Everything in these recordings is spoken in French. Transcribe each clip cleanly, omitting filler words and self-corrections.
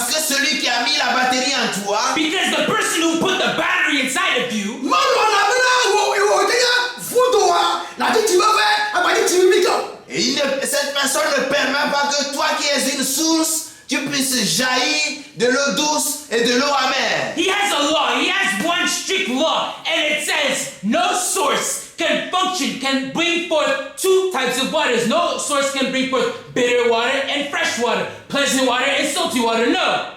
Parce que celui qui a mis la batterie en toi, because the person who put the battery inside of you, et cette personne ne permet pas que toi qui es une source, tu puisses jaillir de l'eau douce et de l'eau amère. he has a law. He has one strict law, and it says no source can bring forth two types of waters. No source can bring forth bitter water and fresh water, pleasant water and salty water. No.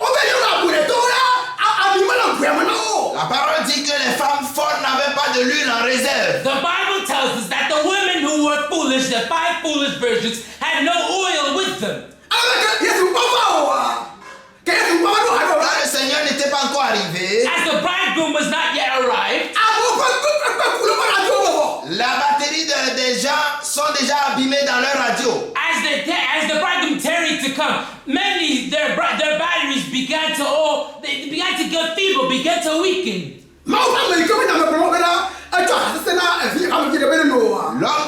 La parole dit que les femmes fortes n'avaient pas de l'huile en réserve. The Bible tells us that the women who were foolish, the 5 foolish virgins, had no oil with them. Quand le Seigneur n'était pas encore arrivé, As the bridegroom was not yet arrived, la batterie des gens sont déjà abîmées dans leur radio. as the bridegroom tarried to come, many their batteries began to get feeble, began to weaken. L'homme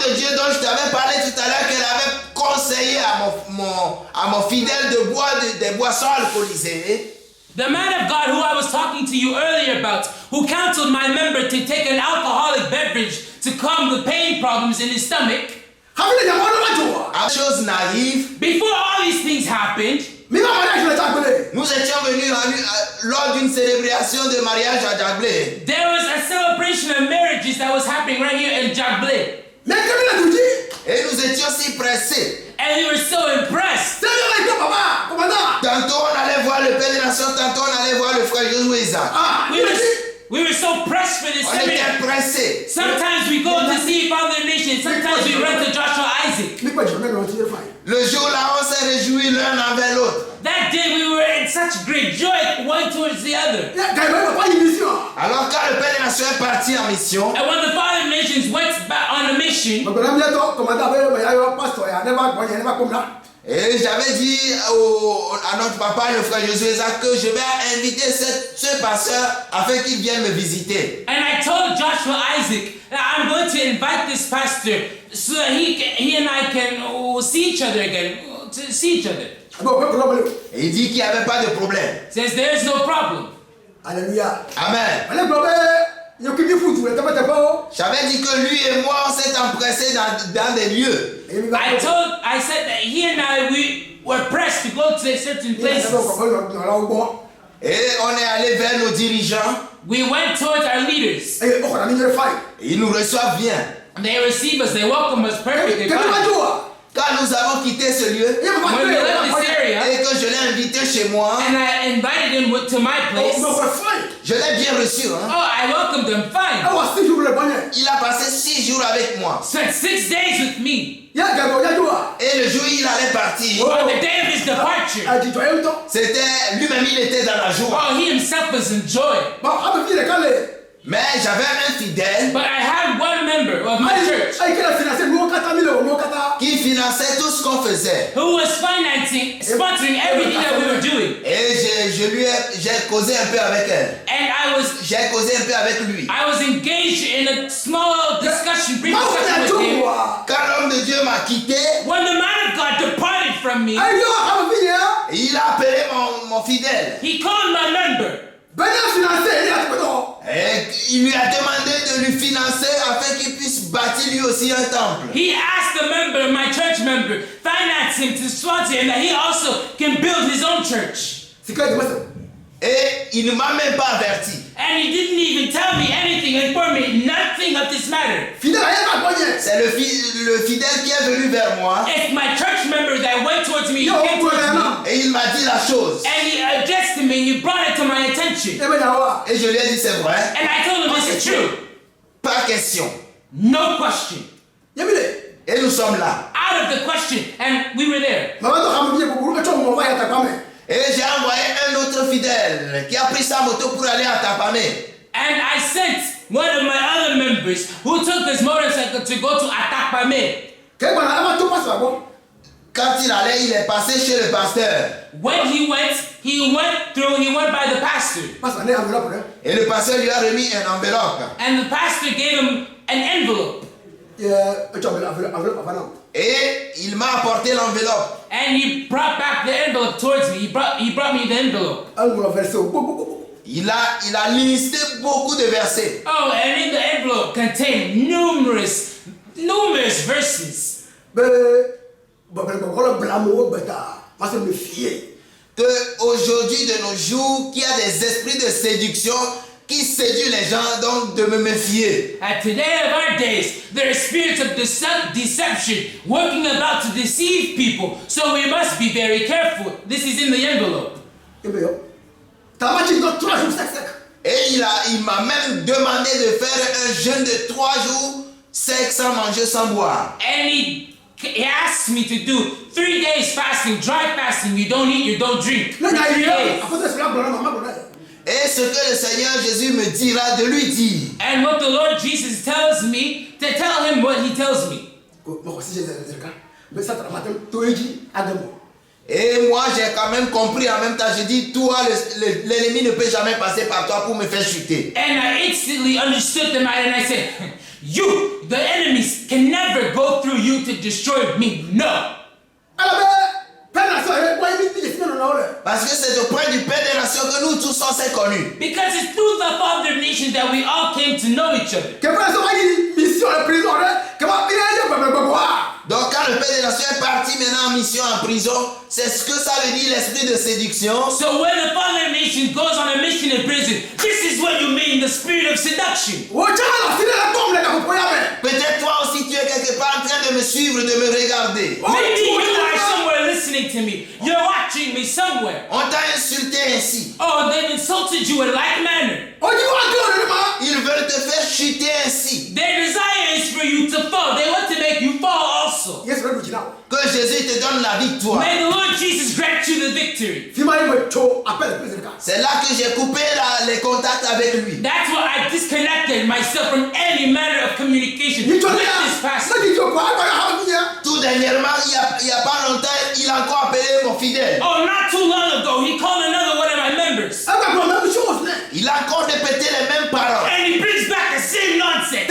de Dieu dont je t'avais parlé tout à l'heure, qu'elle avait conseillé à mon fidèle de boire des boissons alcoolisées. The man of God who I was talking to you earlier about, who counseled my member to take an alcoholic beverage to calm the pain problems in his stomach. Chose naïve. Before all these things happened, Nous étions venus lors d'une célébration de mariage à Djagbé. there was a celebration of marriages that was happening right here in Djagbé. Et nous étions si pressés. And we were so impressed. Tantôt on allait voir le Père des Nations, tantôt on allait voir le frère Josué Isaac. We were so pressed for this On seminar. était pressés. Sometimes we go to see Father Nation, sometimes we run to Joshua Isaac. Le jour-là, on s'est réjouis l'un envers l'autre. That day we were in such great joy, one towards the other. Alors quand le Père des Nations est parti en mission, And when the Father Nations went back on a mission, et j'avais dit à notre papa, le frère Josué Isaac, que je vais inviter ce pasteur afin qu'il vienne me visiter. and I told Joshua Isaac that I'm going to invite this pastor so that he and I can see each other again, to see each other. Et il dit qu'il n'y avait pas de problème. Says there is no problem. Alléluia. Amen. J'avais dit que lui et moi, on s'est empressés dans des lieux. I said that he and I, we were pressed to go to certain places. Et on est allé vers nos dirigeants. We went towards our leaders. Et ils nous reçoivent bien. They receive us, they welcome us perfectly fine. Quand nous avons quitté ce lieu, When we left this area, et que je l'ai invité chez moi, and I invited him to my place, je l'ai bien reçu. Hein. oh, I welcomed him fine. Il a passé 6 jours avec moi. Spent 6 days with me. Et le jour où il allait partir, On the day of his departure, c'était lui-même, il était dans la joie. oh, he himself was in joy. Mais j'avais un fidèle But I had one member of my church qui finançait tout ce qu'on faisait. who was sponsoring everything that we were doing. Et j'ai causé un peu avec elle. And J'ai causé un peu avec lui. I was engaged in a small discussion, brief discussion with him. Quand l'homme de Dieu m'a quitté, When the man of God departed from me, il a appelé mon fidèle. he called my member. Et il lui a demandé de lui financer afin qu'il puisse bâtir lui aussi un temple. He asked the member, my church member, finance him to sponsor him that he also can build his own church. Et il ne m'a même pas averti. And he didn't even tell me anything, inform me nothing of this matter. C'est le fidèle qui est venu vers moi. It's my church member that went towards me, he came towards me, Et il m'a dit la chose. and he addressed me, he brought it to my attention. Et je lui ai dit c'est vrai. And I told him, this is true. Pas question. No question. Et nous sommes là. Out of the question, and we were there. Et j'ai envoyé un autre fidèle qui a pris sa moto pour aller à Tapamé. And I sent one of my other members who took his motorcycle to go to Atapame. Quand il allait, il est passé chez le pasteur. When he went by the pastor. Et le pasteur lui a remis une enveloppe. And the pastor gave him an envelope. Et il m'a apporté l'enveloppe. And he brought back the envelope towards me. He brought me the envelope. Il a listé beaucoup de versets. Oh, and in the envelope contained numerous verses. Que aujourd'hui de nos jours, qu'il y a des esprits de séduction qui séduisent les gens, donc de me méfier. At today of our days, there are spirits of deception working about to deceive people. So we must be very careful. This is in the envelope. Et il m'a même demandé de faire un jeûne de 3 jours sec, sans manger, sans boire. And he asked me to do 3 days fasting, dry fasting. You don't eat, you don't drink. For 3 days. Et ce que le Seigneur Jésus me dira de lui dire. And what the Lord Jesus tells me, to tell him what he tells me. Et moi j'ai quand même compris en même temps, j'ai dit, toi l'ennemi ne peut jamais passer par toi pour me faire chuter. And I instantly understood them and I said, you, the enemies, can never go through you to destroy me. No. Parce que c'est auprès du Père des Nations que nous tous on s'est connus. Because it's through the Father of Nations that we all came to know each other. Donc quand le Père des Nations est parti maintenant en mission en prison, c'est ce que ça veut dire l'esprit de séduction. So when the Father of Nations goes on a mission in prison, this is what you mean, the spirit of seduction. Peut-être toi aussi tu es quelque part en train de me suivre, de me regarder. Maybe you are somewhere listening to me. You're watching me somewhere. On t'a insulté ainsi. Oh, they've insulted you in like manner. Ils veulent te faire chuter ainsi. Their desire is for you to fall. They want to make you fall also. Que Jésus te donne la victoire. May the Lord Jesus grant you the victory. C'est là que j'ai coupé les contacts avec lui. That's why I disconnected myself from any manner of communication with this pastor. Tout dernièrement, il y a pas longtemps, il a encore appelé mon fidèle. Oh, not too long ago, he called another one of my members. Il a encore répété les mêmes paroles. And he brings back the same nonsense.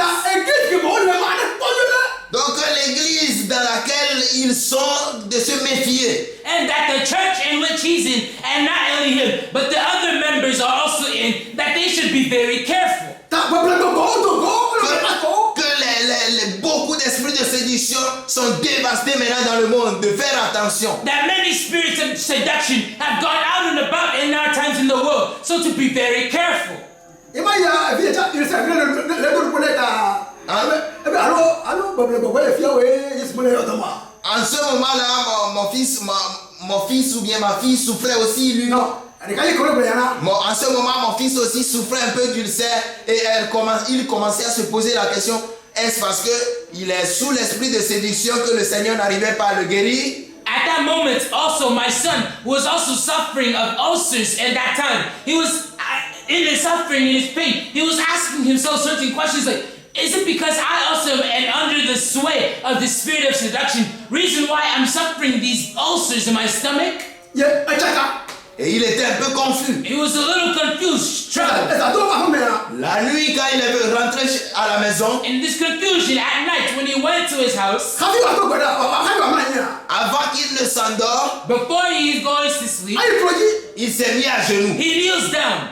Donc l'église dans laquelle ils sont, de se méfier. And that the church in which he's in, and not only him, but the other members are also in, that they should be very careful. Que beaucoup d'esprits de séduction sont dévastés maintenant dans le monde. De faire attention. That many spirits of seduction have gone out and about in our times in the world. So to be very careful. En ce moment-là, mon fils ou bien ma fille souffrait aussi, lui. En ce moment, mon fils aussi souffrait un peu d'ulcère et il commençait à se poser la question, est-ce parce qu'il est sous l'esprit de séduction que le Seigneur n'arrivait pas à le guérir? At that moment, also, my son was also suffering of ulcers at that time. He was in his suffering, in his pain. He was asking himself certain questions like, is it because I also am under the sway of the spirit of seduction? Reason why I'm suffering these ulcers in my stomach? Et il était un peu confus. He was a little confused, troubled. La nuit, quand il est rentré à la maison, In this confusion, at night, when he went to his house, avant qu'il ne s'endort, before he goes to sleep, il s'est mis à genoux. he kneels down.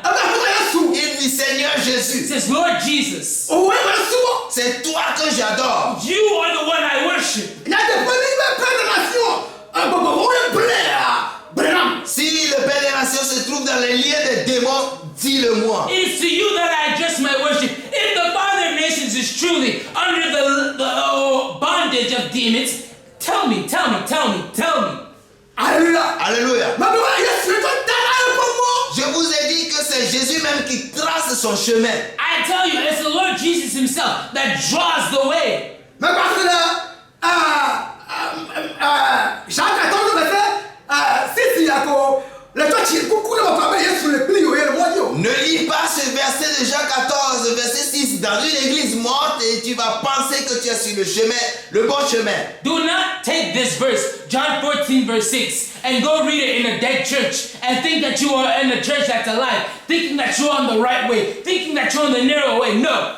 Il dit, Seigneur He Jésus, says, Lord Jesus, c'est toi que j'adore. you are the one I worship. Si le Père des Nations se trouve dans les liens des démons, dis-le-moi. It is to you that I address my worship. If the Father of Nations is truly under the bondage of demons, tell me. Alléluia. Je vous ai dit que c'est Jésus même qui trace son chemin. I tell you, it's the Lord Jesus himself that draws the way. Ne lis pas ce verset de Jean 14, verset 6 dans une église morte et tu vas penser que tu es sur le chemin, le bon chemin. Do not take this verse, John 14 verse 6, and go read it in a dead church and think that you are in a church that's alive, thinking that you're on the right way, thinking that you're on the narrow way. No.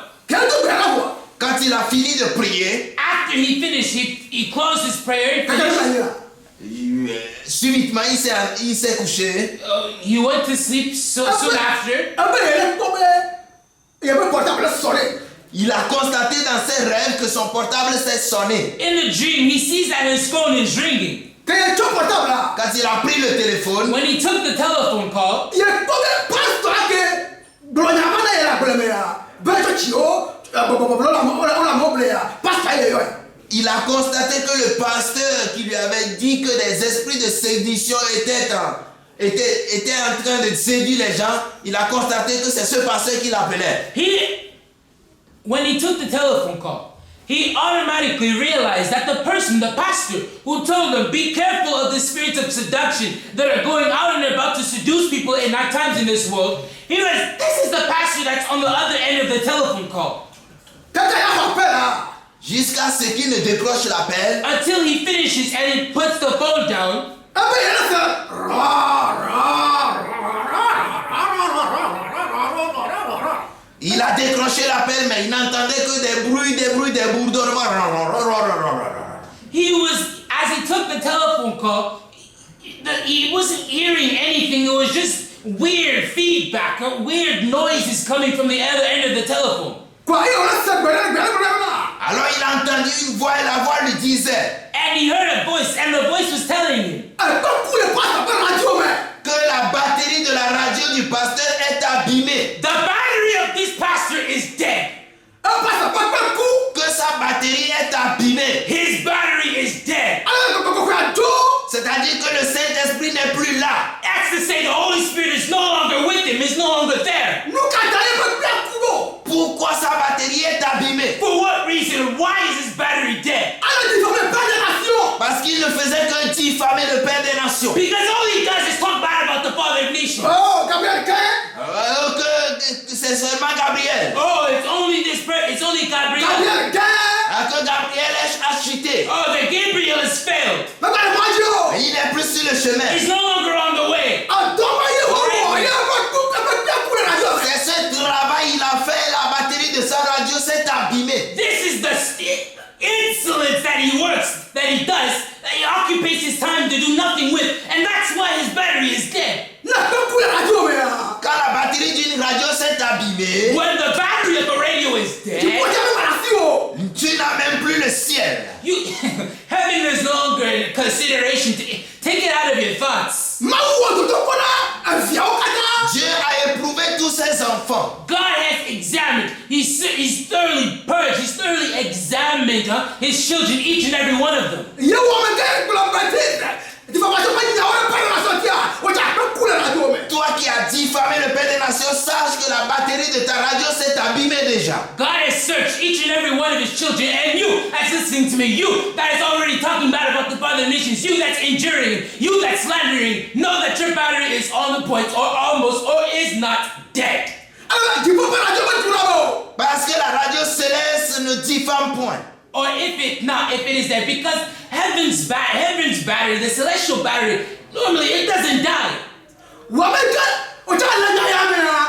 Quand il a fini de prier, After after he finished, he closed his prayer. Subitement, il s'est couché. He went to sleep soon after. Il a constaté dans ses rêves que son portable s'est sonné. In the dream, he sees that his phone is ringing. Quand il a pris le téléphone, when he took the telephone call, il a constaté que le pasteur qui lui avait dit que des esprits de séduction étaient en train de séduire les gens, il a constaté que c'est ce pasteur qui l'appelait. When he took the telephone call, he automatically realized that the pastor who told him, be careful of the spirits of seduction that are going out and about to seduce people in our times in this world, he realized this is the pastor that's on the other end of the telephone call. Jusqu'à ce qu'il ne décroche l'appel. Until he finishes and he puts the phone down. Il a décroché l'appel, mais il n'entendait que des bourdonnements. As he took the telephone call, he wasn't hearing anything. It was just weird feedback, weird noises coming from the other end of the telephone. Alors il a entendu une voix et la voix lui disait. And he heard a voice, and the voice was telling him. Que la batterie de la radio du pasteur est abîmée. The battery of this pastor is dead. Que sa batterie est abîmée. His battery is dead. C'est-à-dire que le Saint-Esprit n'est plus là. That's to say the Holy Spirit is no longer with him, is no longer there. Pourquoi sa batterie est abîmée? For what reason? Why is his battery dead? Parce qu'il ne faisait que diffamer le Père des Nations. Because all he does is talk bad about the Father of Nations. C'est seulement Gabriel. Oh, it's only Gabriel. Que Gabriel a chuté. Oh, that Gabriel has failed. Il n'est plus sur le chemin. He's no longer on the way. C'est ce travail il a fait, la batterie de sa radio s'est abîmée. This is the insolence that he works, that he does, that he occupies his time to do nothing with, and that's why his battery is dead. Quand la batterie d'une radio s'est abîmée, when the battery of the radio is dead, tu n'as même plus le ciel. Heaven is no longer in consideration. Take it out of your thoughts. Dieu a éprouvé tous ses enfants. God has examined. He's thoroughly purged. He's thoroughly examined his children, each and every one of them. Toi qui as diffamé le Père des Nations, sache que la batterie de ta radio s'est abîmée déjà. God has searched each and every one of his children, and you that's listening to me, you that is already talking bad about the Father of Nations, you that's injuring, you that's slandering, know that your battery is on the point, or almost, or is not dead. Parce que la radio céleste ne diffame point. Or if it is dead, because heaven's battery, the celestial battery, normally it doesn't die.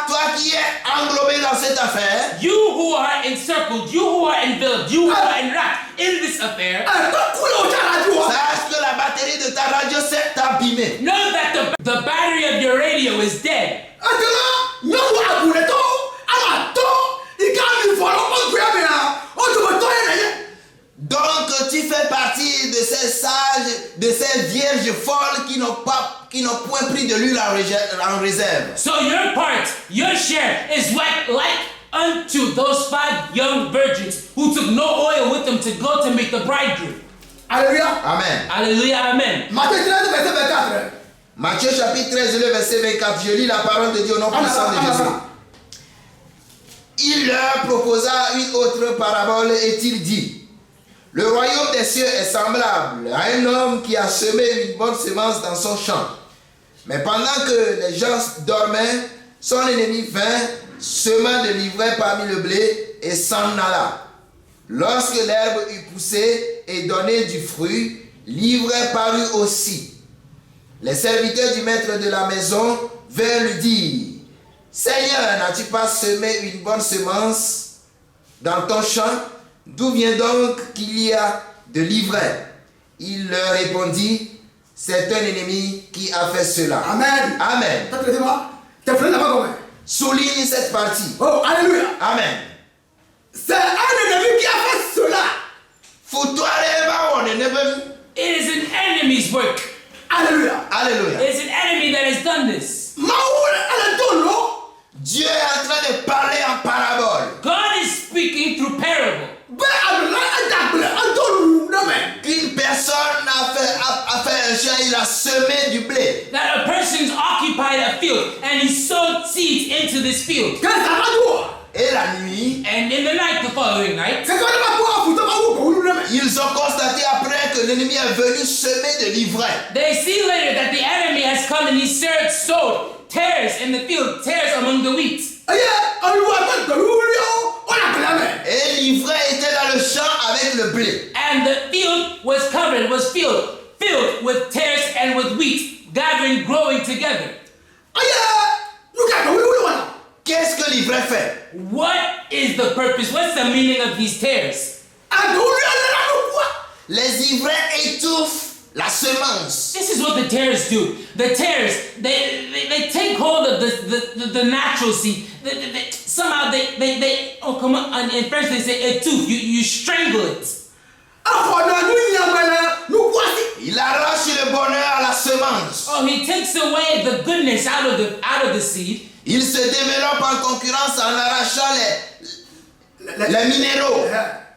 Toi qui es englobé dans cette affaire, you who are encircled, you who are enveloped, you who are enwrapped in this affair, sache que la batterie de ta radio s'est abîmée. Know that the battery of your radio is dead. Donc tu fais partie de ces sages, de ces vierges folles qui n'ont point pris de l'huile en réserve. So your share is like unto those 5 young virgins who took no oil with them to go to meet the bridegroom. Alléluia. Amen. Alléluia. Amen. Matthieu 13, verset 24. Matthieu chapitre 13, le verset 24. Je lis la parole de Dieu au nom puissant de Jésus. Il leur proposa une autre parabole et il dit: le royaume des cieux est semblable à un homme qui a semé une bonne semence dans son champ. Mais pendant que les gens dormaient, son ennemi vint, sema de l'ivraie parmi le blé et s'en alla. Lorsque l'herbe eut poussé et donné du fruit, l'ivraie parut aussi. Les serviteurs du maître de la maison vinrent lui dire: Seigneur, n'as-tu pas semé une bonne semence dans ton champ? d'où vient donc qu'il y a de l'ivraie? Il leur répondit, c'est un ennemi qui a fait cela. Amen. Amen. Souligne cette partie. Oh, alléluia. Amen. C'est un ennemi qui a fait cela. It is an enemy's work. Alléluia. Alléluia. It is an enemy that has done this. Dieu est en train de parler en parabole. God is speaking through parable. Qu'une personne a fait un champ, il a semé du blé. That a person's occupied a field and he sowed seeds into this field. Et la nuit, And in the night, the following night, ils ont constaté après que l'ennemi est venu semer de l'ivraie. they see later that the enemy has come and he sowed tares in the field, tares among the wheat. Et l'ivraie était dans le champ avec le blé. And the field was covered, filled with tares and with wheat, gathering, growing together. Qu'est-ce que l'ivraie fait? What is the purpose? What's the meaning of these tares? Les ivraies étouffent la semence. This is what the tares do. The tares, they take hold of the natural seed. Somehow they oh come on, in French they say étouffe. You strangle it. Il arrache le bonheur à la semence. Oh, he takes away the goodness out of the seed. Il se développe en concurrence en arrachant les minéraux.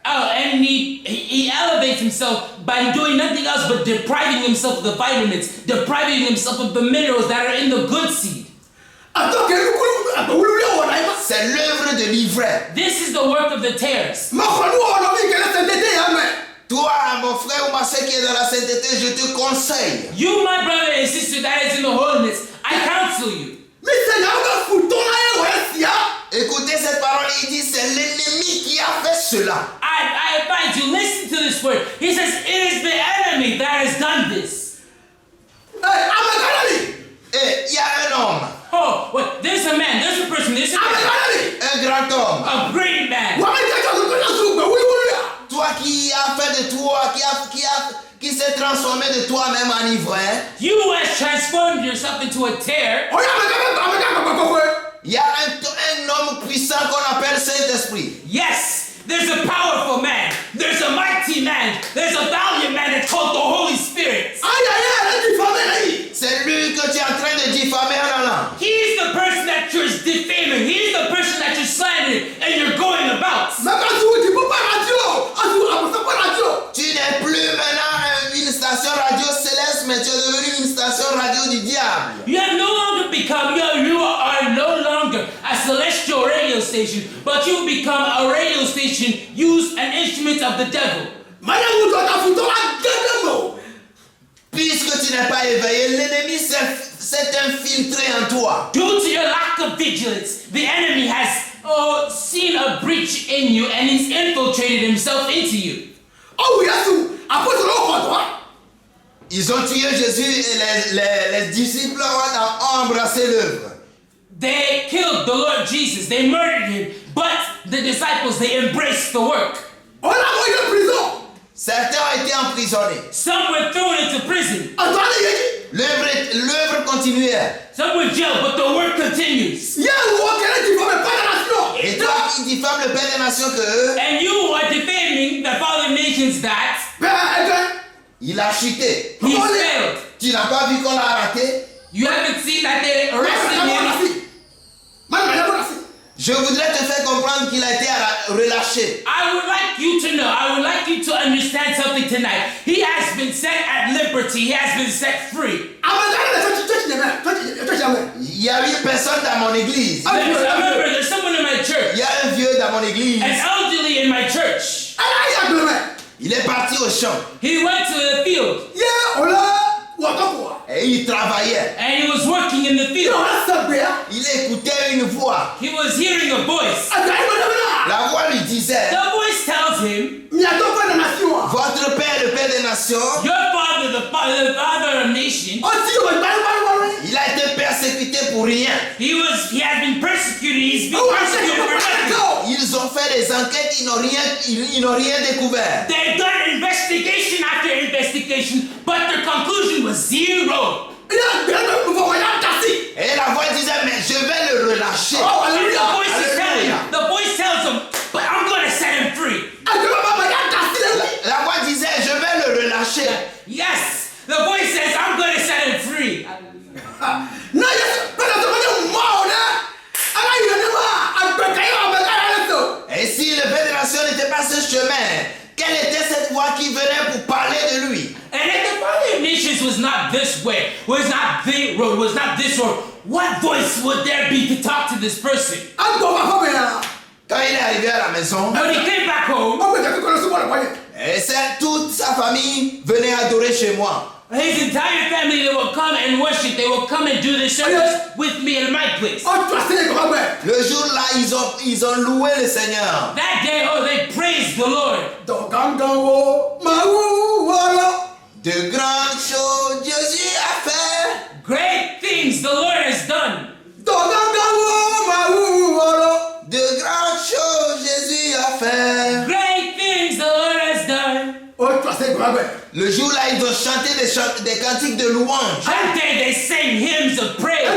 Oh, and he elevates himself by doing nothing else but depriving himself of the vitamins, depriving himself of the minerals that are in the good seed. C'est l'œuvre de l'ivraie. This is the work of the tares. Toi, mon frère ou ma soeur qui est dans la sainteté, je te conseille. You, my brother and sister that is in the holiness, I counsel you. Écoutez cette parole, il dit c'est l'ennemi qui a fait cela. I advise you, listen to this word. He says, it is the enemy that has done this. Et il y a un homme. Oh, wait, there's a man, there's a person, there's a man. Un grand homme. A great man. Toi qui as fait de toi, qui s'est transformé de toi-même en ivraie. You has transformed yourself into a tare. Il y a un homme puissant qu'on appelle Saint-Esprit. Yes, there's a powerful man. There's a mighty man. There's a valiant man that's called the Holy Spirit. C'est lui que tu es en train de diffamer en allant. He's the person that you're defaming. He's the person that you're slandering and you're going about. Tu n'es plus maintenant une station radio céleste, mais tu es devenu une station radio du diable. You have no longer become, you are no longer a celestial radio station, but you become a radio station used an instrument of the devil. Puisque tu n'es pas éveillé, l'ennemi s'est infiltré en toi. Due to your lack of vigilance, the enemy has seen a breach in you and he's infiltrated himself into you. Ils ont tué Jésus et les disciples ont embrassé l'œuvre. They killed the Lord Jesus. They murdered him. But the disciples, they embraced the work. Certains ont été emprisonnés. Some were thrown into prison. L'œuvre continuait. Some were jailed, but the work continues. Et toi qui diffames le Père des Nations que eux, And you are defaming the Father of Nations that il a chuté. he failed. Tu n'as pas vu qu'on l'a arrêté? You haven't seen that they arrested him. Je voudrais te faire comprendre qu'il a été relâché. I would like you to know, I would like you to understand something tonight. He has been set at liberty. He has been set free. Il y a une personne dans mon église. Remember, there's someone in my church. Il y a un vieux dans mon église. An elderly in my church. Il est parti au champ. He went to the field. Et il travaillait. And he was working in the field. Il écoutait une voix. He was hearing a voice. La voix lui disait, The voice tells him, votre Père, le Père des Nations, your father, the father of nations, il a été persécuté pour rien. he has been persecuted. He's been persecuted for nothing. Ils ont fait des enquêtes, ils n'ont rien découvert. They've done investigation after investigation, but their conclusion was zero. Il a bien de nouveau voyage tassi. Et la voix disait, mais je vais le relâcher. Oh, And alléluia. the voice tells him, but I'm going to set him free. La voix disait, je vais le relâcher. Yes, the voice says, I'm going to set him free. Non, Et si le Père de la Nation n'était pas ce chemin, quelle était cette voix qui venait pour parler de lui? And if the Father of Nations was not this way, was not the road, was not this road, what voice would there be to talk to this person? Quand il est arrivé à la maison, When he came back home, et toute sa famille venait adorer chez moi. his entire family, they will come and worship. They will come and do the service with me in my place. Le jour-là, ils ont loué le Seigneur. That day, oh, they praised the Lord. De grandes choses Jésus a fait. Great things the Lord has done. De grandes choses Jésus a fait. Great things the Lord has done. Le jour-là, ils ont chanté des cantiques de louange. That day they sang hymns of praise.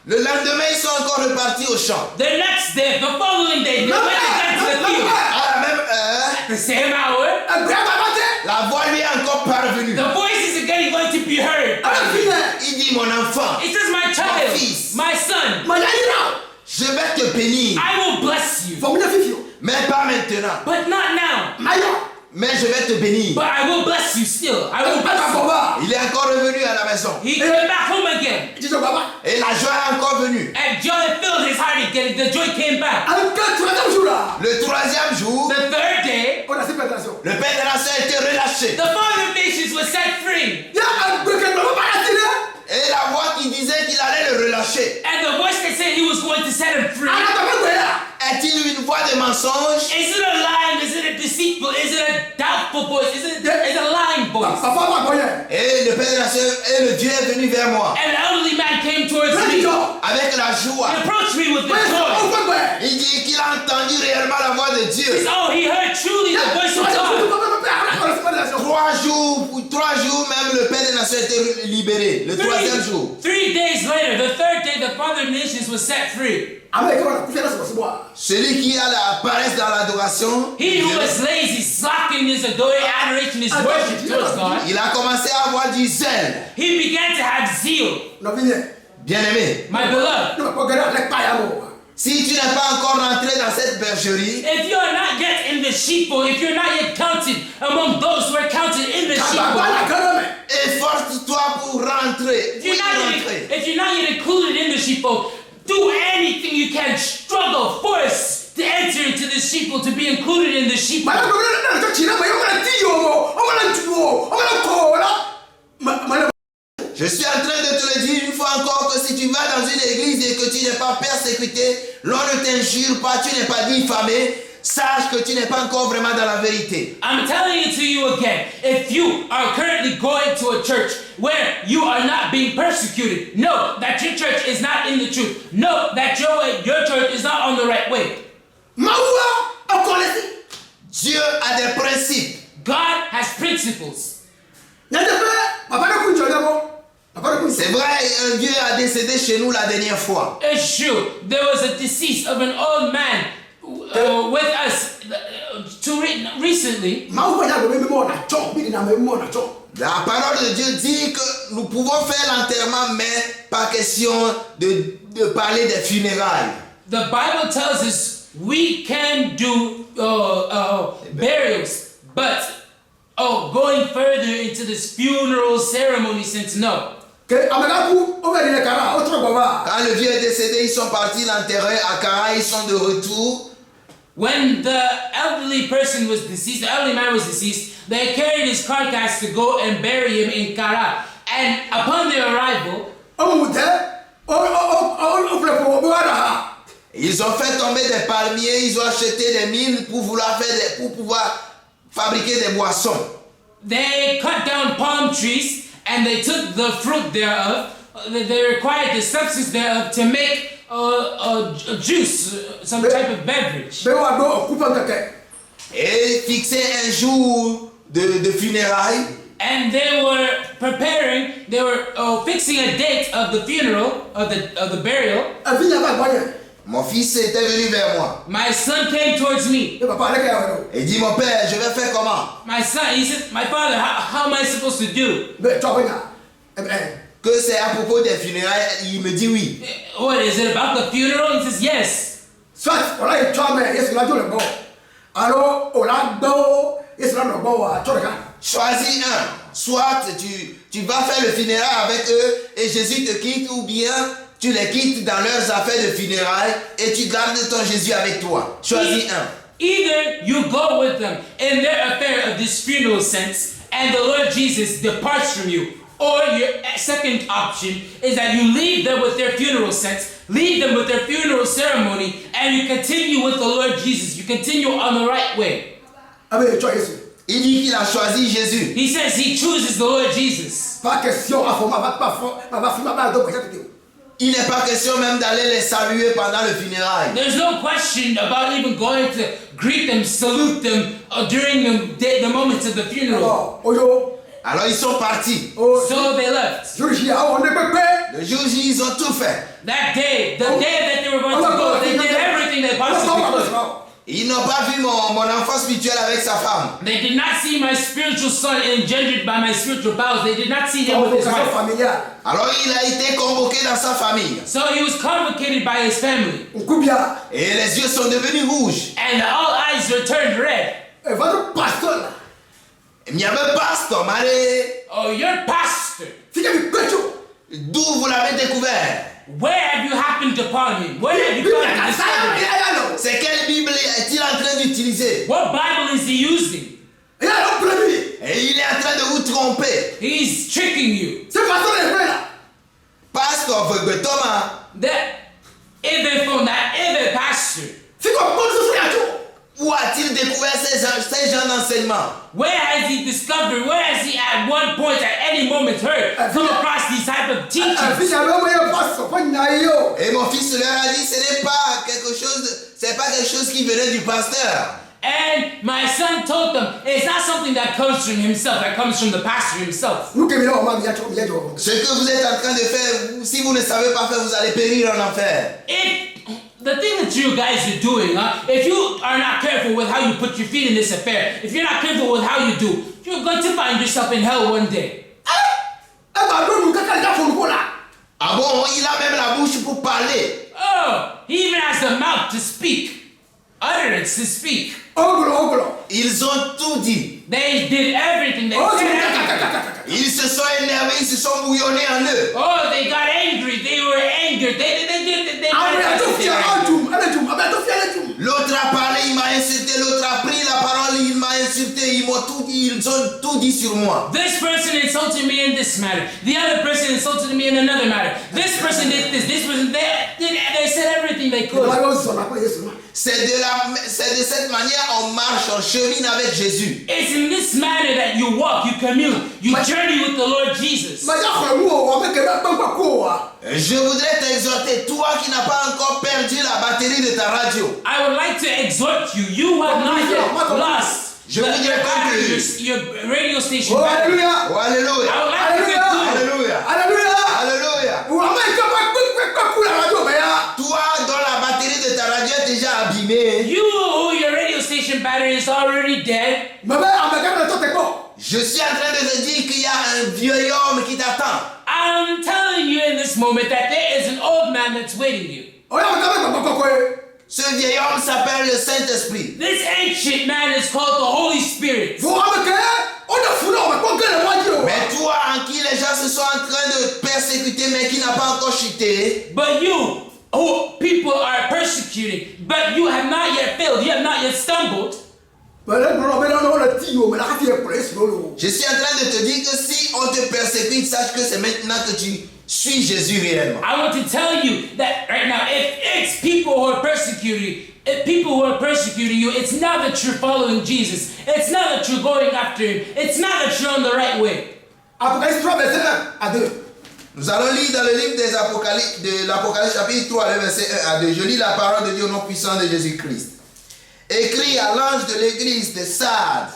Le lendemain, ils sont encore repartis au champ. The next day, the following day, they went again to the field. À la même heure, The same hour, la voix lui est encore parvenue. the voice is again going to be heard. Il dit, mon enfant, It says, my child, fils. my son, je vais te bénir, I will bless you. mais pas maintenant. But not now. Mais je vais te bénir. But I will bless you still. I will bless you. Il est encore revenu à la maison. He came back home again. Et la joie est encore venue. And joy filled his heart again. The joy came back. Le troisième jour, The third day, le Père de la Nation a été relâché. the Father of Nations was set free. Et la voix qui disait qu'il allait le relâcher, And the voice that said he was going to set him free. est-il une voix de mensonge? Is it a lying? Is it a deceitful? Is it a doubtful voice? Is it a lying voice? Et le Père de la Nation et le Dieu est venu vers moi And an elderly man came towards me. avec la joie. He approached me with the joy. Il dit qu'il a entendu réellement la voix de He Dieu. said, oh, he heard truly the voice of God. 3 jours même, le Père des Nations a été libéré. Le troisième jour. 3 days later, the third day, the Father of Nations was set free. Celui qui a la paresse dans l'adoration, He who was lazy, slacking his adoration, his worship towards God, il a commencé à avoir du zèle. he began to have zeal. Bien-aimé, My beloved, si tu n'es pas encore rentré dans cette bergerie, if you are not yet in the sheepfold, if you're not yet counted among those who are counted in the sheepfold, efforce-toi pour rentrer. if you're not yet included in the sheepfold, do anything you can, struggle, force to enter into the sheepfold, to be included in the sheepfold. Je suis en train de te le dire une fois encore que si tu vas dans une église et que tu n'es pas persécuté, l'on ne t'injure pas, tu n'es pas diffamé, sache que tu n'es pas encore vraiment dans la vérité. I'm telling it to you again. If you are currently going to a church where you are not being persecuted, know that your church is not in the truth. Know that your church is not on the right way. Dieu a des principes. God has principles. C'est vrai, un vieux a décédé chez nous la dernière fois. It's true. There was a decease of an old man with us recently. La parole de Dieu dit que nous pouvons faire l'enterrement, mais pas question de parler des funérailles. The Bible tells us we can do burials, but going further into this funeral ceremony, since no. Quand le vieux est décédé, ils sont partis l'enterrer à Kara, ils sont de retour. When the elderly person was deceased, the elderly man was deceased, they carried his carcass to go and bury him in Kara. And upon their arrival, ils ont fait tomber des palmiers, ils ont acheté des mines pour pouvoir fabriquer des boissons. they cut down palm trees and they took the fruit thereof. They required the substance thereof to make juice, some type of beverage. Et fixer un jour de funérailles. And they were fixing a date of the funeral, of the burial. Mon fils était venu vers moi. My son came towards me. Il dit, mon père, je vais faire comment? My son, he said, my father, how am I supposed to do? Que c'est à propos des funérailles? Il me dit oui. What, is it about the funeral? He says, yes. Choisis un. Soit tu vas faire le funérail avec eux et Jésus te quitte, ou bien tu les quittes dans leurs affaires de funérailles et tu gardes ton Jésus avec toi. Choisis un. Either you go with them in their affair of this funeral sense and the Lord Jesus departs from you, or your second option is that you leave them with their funeral sense, leave them with their funeral ceremony, and you continue with the Lord Jesus. You continue on the right way. Il dit qu'il a choisi Jésus. He says he chooses the Lord Jesus. Il n'est pas question même d'aller les saluer pendant le funérail. There's no question about even going to greet them, salute them during the moments of the funeral. Alors ils sont partis. So they left. Le jour J, ils ont tout fait. That day, the day that they were going to go, they did everything they possibly could. Ils n'ont pas vu mon enfant spirituel avec sa femme. They did not see my spiritual son engendered by my spiritual bowels. They did not see him with his wife. Alors il a été convoqué dans sa famille. So he was convocated by his family. Et les yeux sont devenus rouges. And all eyes were turned red. Il y avait pasteur, Malé. Oh, your pastor. D'où vous l'avez découvert? Where have you happened upon him? Where have you come and discovered him? C'est quelle Bible est-il en train d'utiliser? What Bible is he using? Et il est en train de vous tromper. He's tricking you. Pasteur Thomas. That even pastor. Où a-t-il découvert ces genres d'enseignements? Where has he discovered, where has he at one point, at any moment heard, come across these type of teachings? Et mon fils leur a dit, c'est pas quelque chose qui venait du pasteur. And my son told them, it's not something that comes from himself, that comes from the pastor himself. Ce que vous êtes en train de faire, si vous ne savez pas faire, vous allez périr en enfer. The thing that you guys are doing, if you are not careful with how you put your feet in this affair, if you're not careful with how you do, you're going to find yourself in hell one day. Ah bon, il a même la bouche pour parler. Oh, he even has the mouth to speak, utterance to speak. Ils ont tout dit. They did everything. They said everything. Ils se sont énervés, ils se sont bouillonnés en eux. Oh, they got angry. They were angered. They L'autre a parlé, il m'a insulté. L'autre a pris la parole, il m'a insulté. Ils m'ont tout dit, ils ont tout dit sur moi. This person insulted me in this matter. The other person insulted me in another matter. This person did this. This person, they said everything they could. C'est de cette manière on marche, on chemine avec Jésus. It's in this manner that you walk, you commune, you journey with the Lord Jesus. Je voudrais t'exhorter, toi qui n'as pas encore perdu la batterie de ta radio. I would like to exhort you, you have not yet lost your radio station battery. Oh, alléluia. I would like to conclude. Alléluia. Alléluia. Toi dont la batterie de ta radio est déjà abîmée. You, your radio station battery is already dead. Je suis en train de te dire qu'il y a un vieux homme qui t'attend. I'm telling you in this moment that there is an old man that's waiting you. Ce vieil homme s'appelle le Saint-Esprit. This ancient man is called the Holy Spirit. Mais toi en qui les gens se sont en train de persécuter mais qui n'a pas encore chuté. But you, who people are persecuting, but you have not yet failed, you have not yet stumbled. Je suis en train de te dire que si on te persécute, sache que c'est maintenant que tu suis Jésus réellement. I want to tell you that right now, if it's people who are persecuting you, it's not that you're following Jesus. It's not that you're going after him. It's not that you're on the right way. Nous allons lire dans le livre de l'Apocalypse chapitre 3, le verset 1 à 2. Je lis la parole de Dieu au nom puissant de Jésus-Christ. Écrit à l'ange de l'église de Sardes.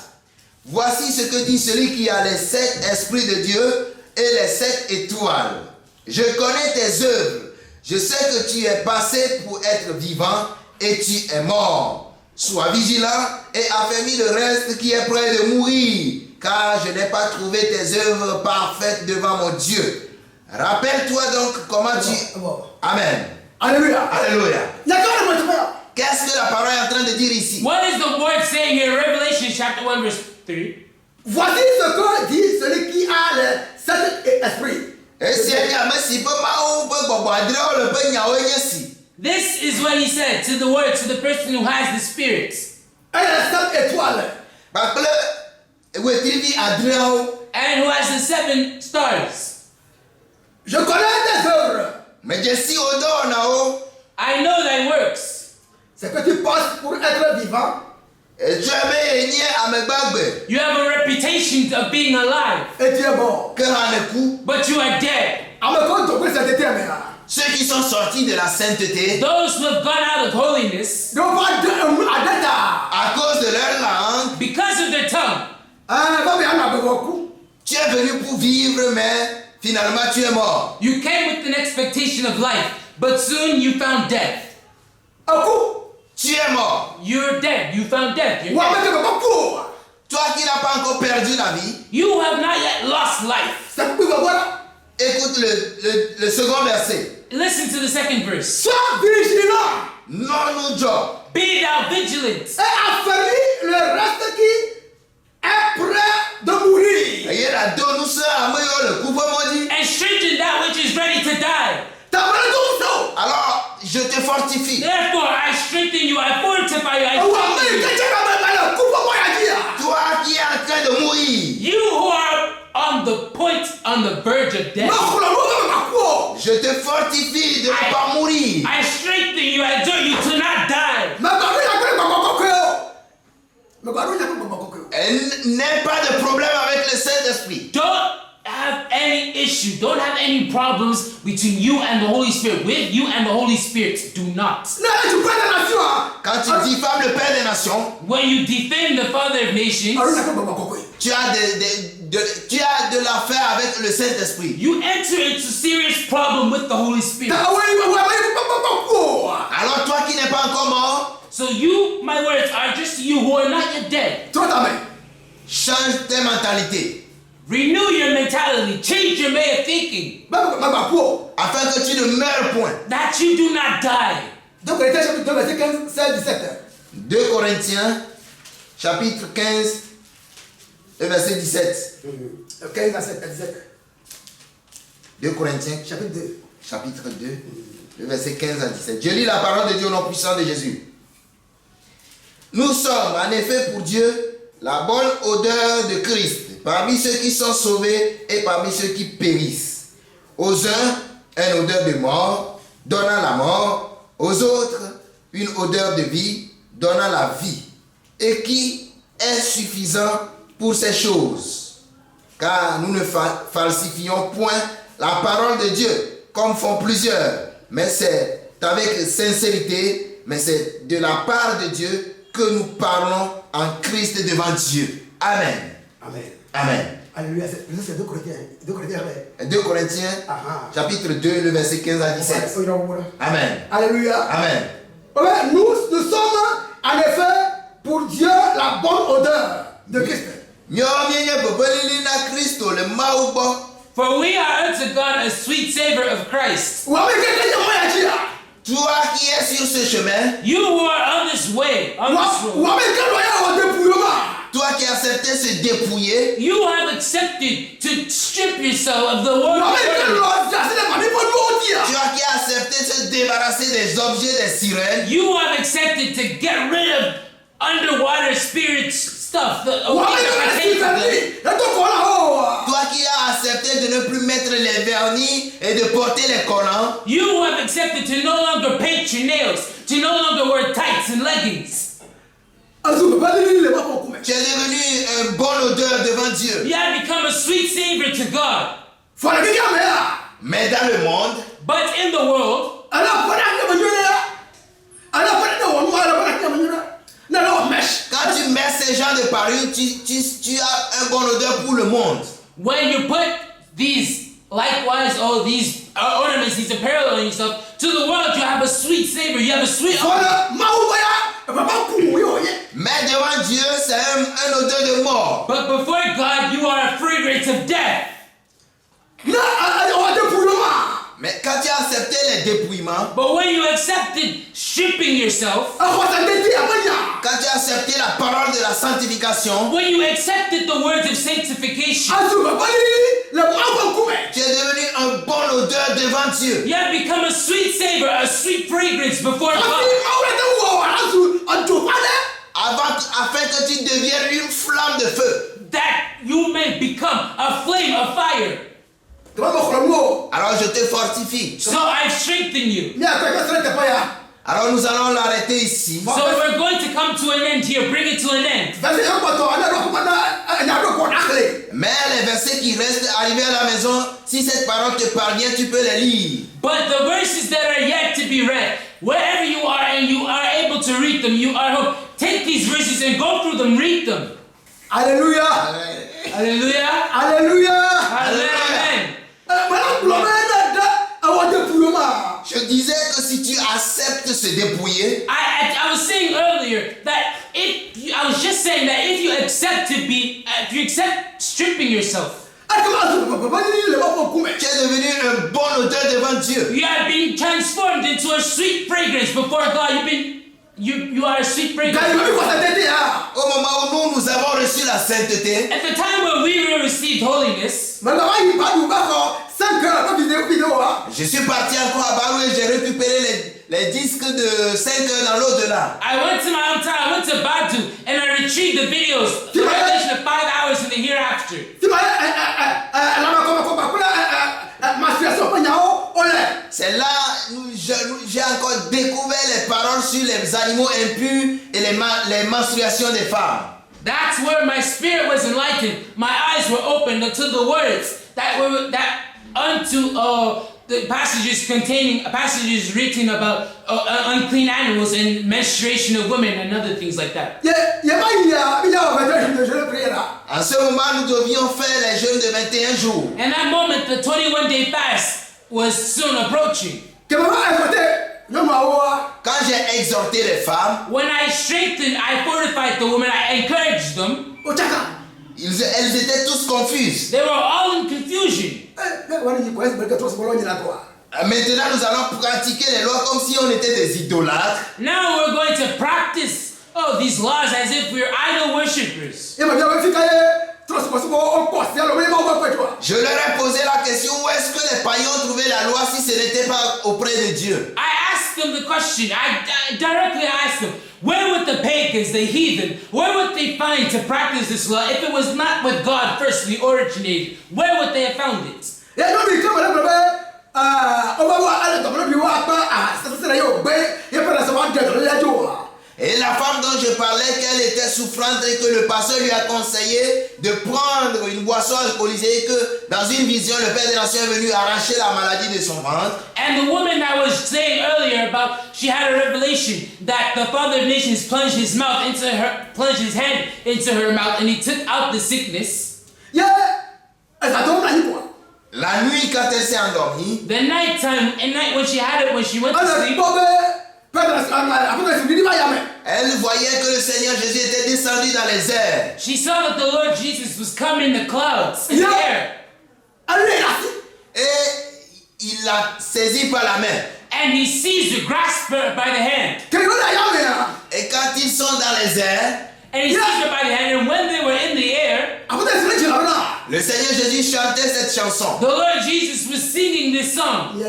Voici ce que dit celui qui a les 7 esprits de Dieu et les 7 étoiles. Je connais tes œuvres. Je sais que tu es passé pour être vivant et tu es mort. Sois vigilant et affermis le reste qui est près de mourir, car je n'ai pas trouvé tes œuvres parfaites devant mon Dieu. Rappelle-toi donc comment tu... Amen. Alléluia. Alléluia. D'accord, Qu'est-ce que la parole est en train de dire ici? What is the word saying in Revelation chapter 1 verse 3? voici ce que dit celui qui a les 7 esprits. This is what he said to the word, to the person who has the Spirit. Et les 7 étoiles. And who has the 7 stars. Je connais tes œuvres. I know thy works. C'est que tu passes pour être vivant. You have a reputation of being alive. Et tu es mort. But you are dead. Ceux qui sont sortis de la sainteté, Those who have gone out of holiness, à cause de leur langue, because of their tongue, tu es venu pour vivre, mais finalement tu es mort. you came with an expectation of life, but soon you found death. Tu es mort. You're dead. You found death. You're dead. Toi qui n'as pas encore perdu la vie, You have not yet lost life. écoute le second verset. Listen to the second verse. Sois vigilant. Non, nous Job. Be thou vigilant. Et affermis le reste qui est prêt de mourir. And strengthen that which is ready to die. Alors, je te fortifie. Therefore, I strengthen you. I fortify you. I strengthen you. Toi qui es en train de mourir, You who are on the point, on the verge of death. je te fortifie de ne pas mourir. I strengthen you. I exhort you to not die. Et n'aie pas de problème avec le Saint-Esprit. Don't have any issue. Don't have any problems between you and the Holy Spirit. With you and the Holy Spirit, do not. Quand tu diffames le Père des Nations, When you defend the Father of nations, tu as de l'affaire avec le Saint-Esprit. you enter into serious problem with the Holy Spirit. Alors toi qui n'es pas encore mort, So you, my words, are just you who are not yet dead. change tes mentalités. Renew your mentality. Change your way of thinking. Afin que tu ne meurs point. That you do not die. 2 Corinthiens, chapitre 15, le verset 17. 2 Corinthiens, chapitre 2, le verset 15 à 17. Je lis la parole de Dieu au nom puissant de Jésus. Nous sommes en effet pour Dieu la bonne odeur de Christ parmi ceux qui sont sauvés et parmi ceux qui périssent. Aux uns, une odeur de mort, donnant la mort. Aux autres, une odeur de vie, donnant la vie. Et qui est suffisant pour ces choses. Car nous ne falsifions point la parole de Dieu, comme font plusieurs. Mais c'est avec sincérité, mais c'est de la part de Dieu que nous parlons en Christ devant Dieu. Amen. Amen. Amen. Alléluia. C'est 2 Corinthiens. 2 Corinthiens, chapitre 2, le verset 15 à 17. Amen. Alléluia. Amen. Nous sommes en effet pour Dieu la bonne odeur de Christ. For we are unto God a sweet savor of Christ. Toi qui es sur ce chemin, You who are on this way, on this road, toi qui as accepté se dépouiller, you have accepted to strip yourself of the world. toi qui as accepté se débarrasser des objets des sirènes, You have accepted to get rid of underwater spirit stuff. toi qui as accepté de ne plus mettre les vernis et de porter les collants, You have accepted to no longer paint your nails, to no longer wear tights and leggings. tu es devenu une bonne odeur devant Dieu. You have become a sweet savor to God. Mais dans le monde, but in the world, quand tu mets ces genres de parures, tu as un bon odeur pour le monde. when you put these likewise, all these ornaments, these apparel on yourself, to the world you have a sweet savor, you have a sweet odor. Mais devant Dieu, c'est un odeur de mort. But before God, you are a fragrance of death. Mais quand tu as accepté les dépouillements, But when you accepted stripping yourself, quand tu as accepté la parole de la sanctification, when you accepted the words of sanctification, tu es devenu un bon odeur devant Dieu. you have become a sweet savor, a sweet fragrance before God. Afin que tu deviennes une flamme de feu. That you may become a flame of fire. Alors je te fortifie. So I've strengthened you. Alors nous allons l'arrêter ici. So we're going to come to an end here, bring it to an end. Mais les versets qui restent, arrivés à la maison, si cette parole te parvient, tu peux les lire. But the verses that are yet to be read, wherever you are and you are able to read them, you are home. Take these verses and go through them, read them. Alléluia. Hallelujah. Alléluia. Amen. Je disais que si tu acceptes se dépouiller, I was saying earlier that I was just saying that if you accept if you accept stripping yourself, tu es devenu un bon odeur devant Dieu. you have been transformed into a sweet fragrance before God. You are a sweet fragrance. Au moment où nous avons reçu la sainteté, At the time when we received holiness, je suis parti encore à Barou et j'ai récupéré les disques de 5 heures dans l'au-delà. I went to my hometown, I went to Badu, and I retrieved the videos, the revelation of 5 hours in the hereafter. C'est là où j'ai encore découvert les paroles sur les animaux impurs et les menstruations des femmes. That's where my spirit was enlightened. My eyes were opened unto the words unto the passages written about unclean animals and menstruation of women and other things like that. En ce moment, nous devions faire les jeûnes de 21 jours. In that moment, the 21-day fast was soon approaching. Quand j'ai exhorté les femmes, When I strengthened, I fortified the women, I encouraged them. elles étaient tous confuses. They were all in confusion. Maintenant, nous allons pratiquer les lois comme si on était des idolâtres. Now we're going to practice these laws as if we're idol worshippers. Je leur ai posé la question, où est-ce que les païens ont trouvé la loi si ce n'était pas auprès de Dieu? I asked them the question. I directly asked them, where would the pagans, the heathen, where would they find to practice this law if it was not with God firstly originated? Where would they have found it? Et la femme dont je parlais, qu'elle était souffrante et que le pasteur lui a conseillé de prendre une boisson alcoolisée et que dans une vision, le Père des Nations est venu arracher la maladie de son ventre. And the woman I was saying earlier about, she had a revelation that the Father of Nations plunged his hand into her mouth and he took out the sickness. La nuit, quand elle s'est endormie, The nighttime, at night when she went to sleep, elle voyait que le Seigneur Jésus était descendu dans les airs. she saw that the Lord Jesus was coming in the clouds, in the air. Et il l'a saisi par la main. And he seized her, grasped her by the hand. Et quand ils sont dans les airs, And he seized her by the hand, and when they were in the air, le Seigneur Jésus chantait cette chanson. the Lord Jesus was singing this song.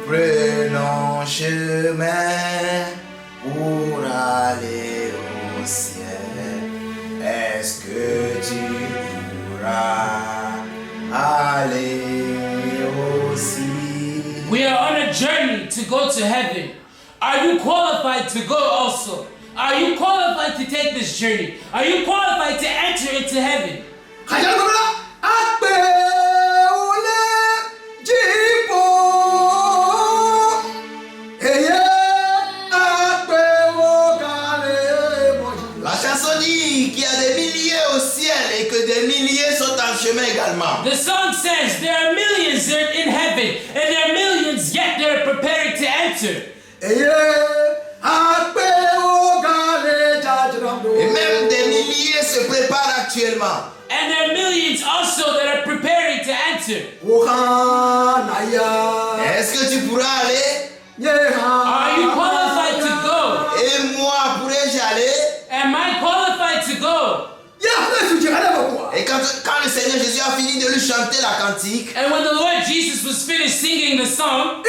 Prenons chemin pour aller au ciel. Est-ce que tu pourras aller aussi? We to go to heaven, are you qualified to go also? Are you qualified to take this journey? Are you qualified to enter into heaven? La chanson dit qu'il y a des milliers au ciel et que des milliers sont en chemin également. The song says there are millions there in heaven and there are millions yet they're preparing to enter. Et même des milliers se préparent actuellement. And there are millions also that are preparing to enter. Est-ce que tu pourras aller? Are you qualified to go? Et moi, pourrais-je aller? Am I qualified to go? Et quand le Seigneur Jésus a fini de lui chanter la cantique, And when the Lord Jesus was finished singing the song,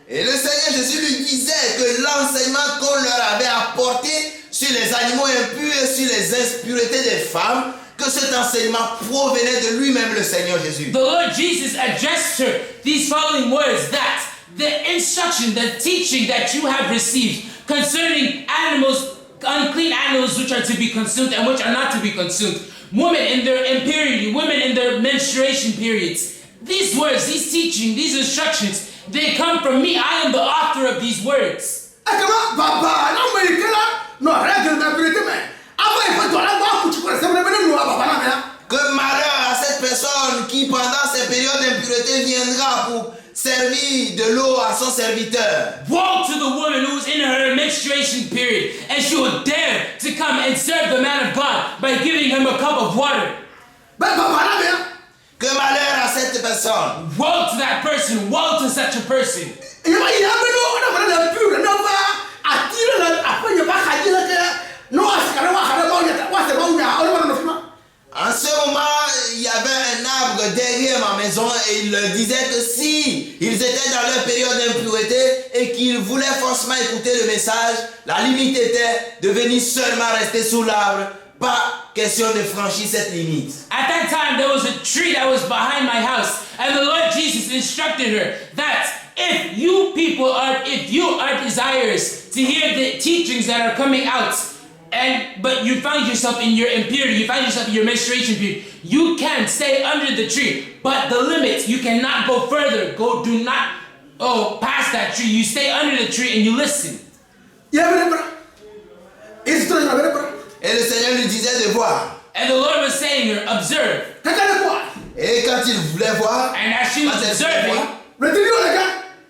et le Seigneur Jésus lui disait que l'enseignement qu'on leur avait apporté sur les animaux impurs et sur les impuretés des femmes, que cet enseignement provenait de lui-même, le Seigneur Jésus. the Lord Jesus addressed her these following words, that the instruction, the teaching that you have received concerning animals, unclean animals which are to be consumed and which are not to be consumed, women in their impurity, women in their menstruation periods, these words, these teaching, these instructions, they come from me. I am the author of these words. Que malheur à cette personne qui, pendant ces périodes d'impureté, viendra pour servir de l'eau à son serviteur. Woe to the woman who is in her menstruation period and she will dare to come and serve the man of God by giving him a cup of water. Que malheur à cette personne. Woe to that person. Woe to such a person. En ce moment, il y avait un arbre derrière ma maison et il leur disait que si ils étaient dans leur période d'impureté et qu'ils voulaient forcément écouter le message, la limite était de venir seulement rester sous l'arbre. Pas question de franchir cette limite. At that time, there was a tree that was behind my house, and the Lord Jesus instructed her that if you are desirous to hear the teachings that are coming out, but you find yourself in your impurity, you find yourself in your menstruation period, you can stay under the tree, but the limits, you cannot go further. Do not past that tree. You stay under the tree and you listen. Et le Seigneur lui disait de voir. And the Lord was saying her, observe. Et quand il voulait voir, And as she was observing,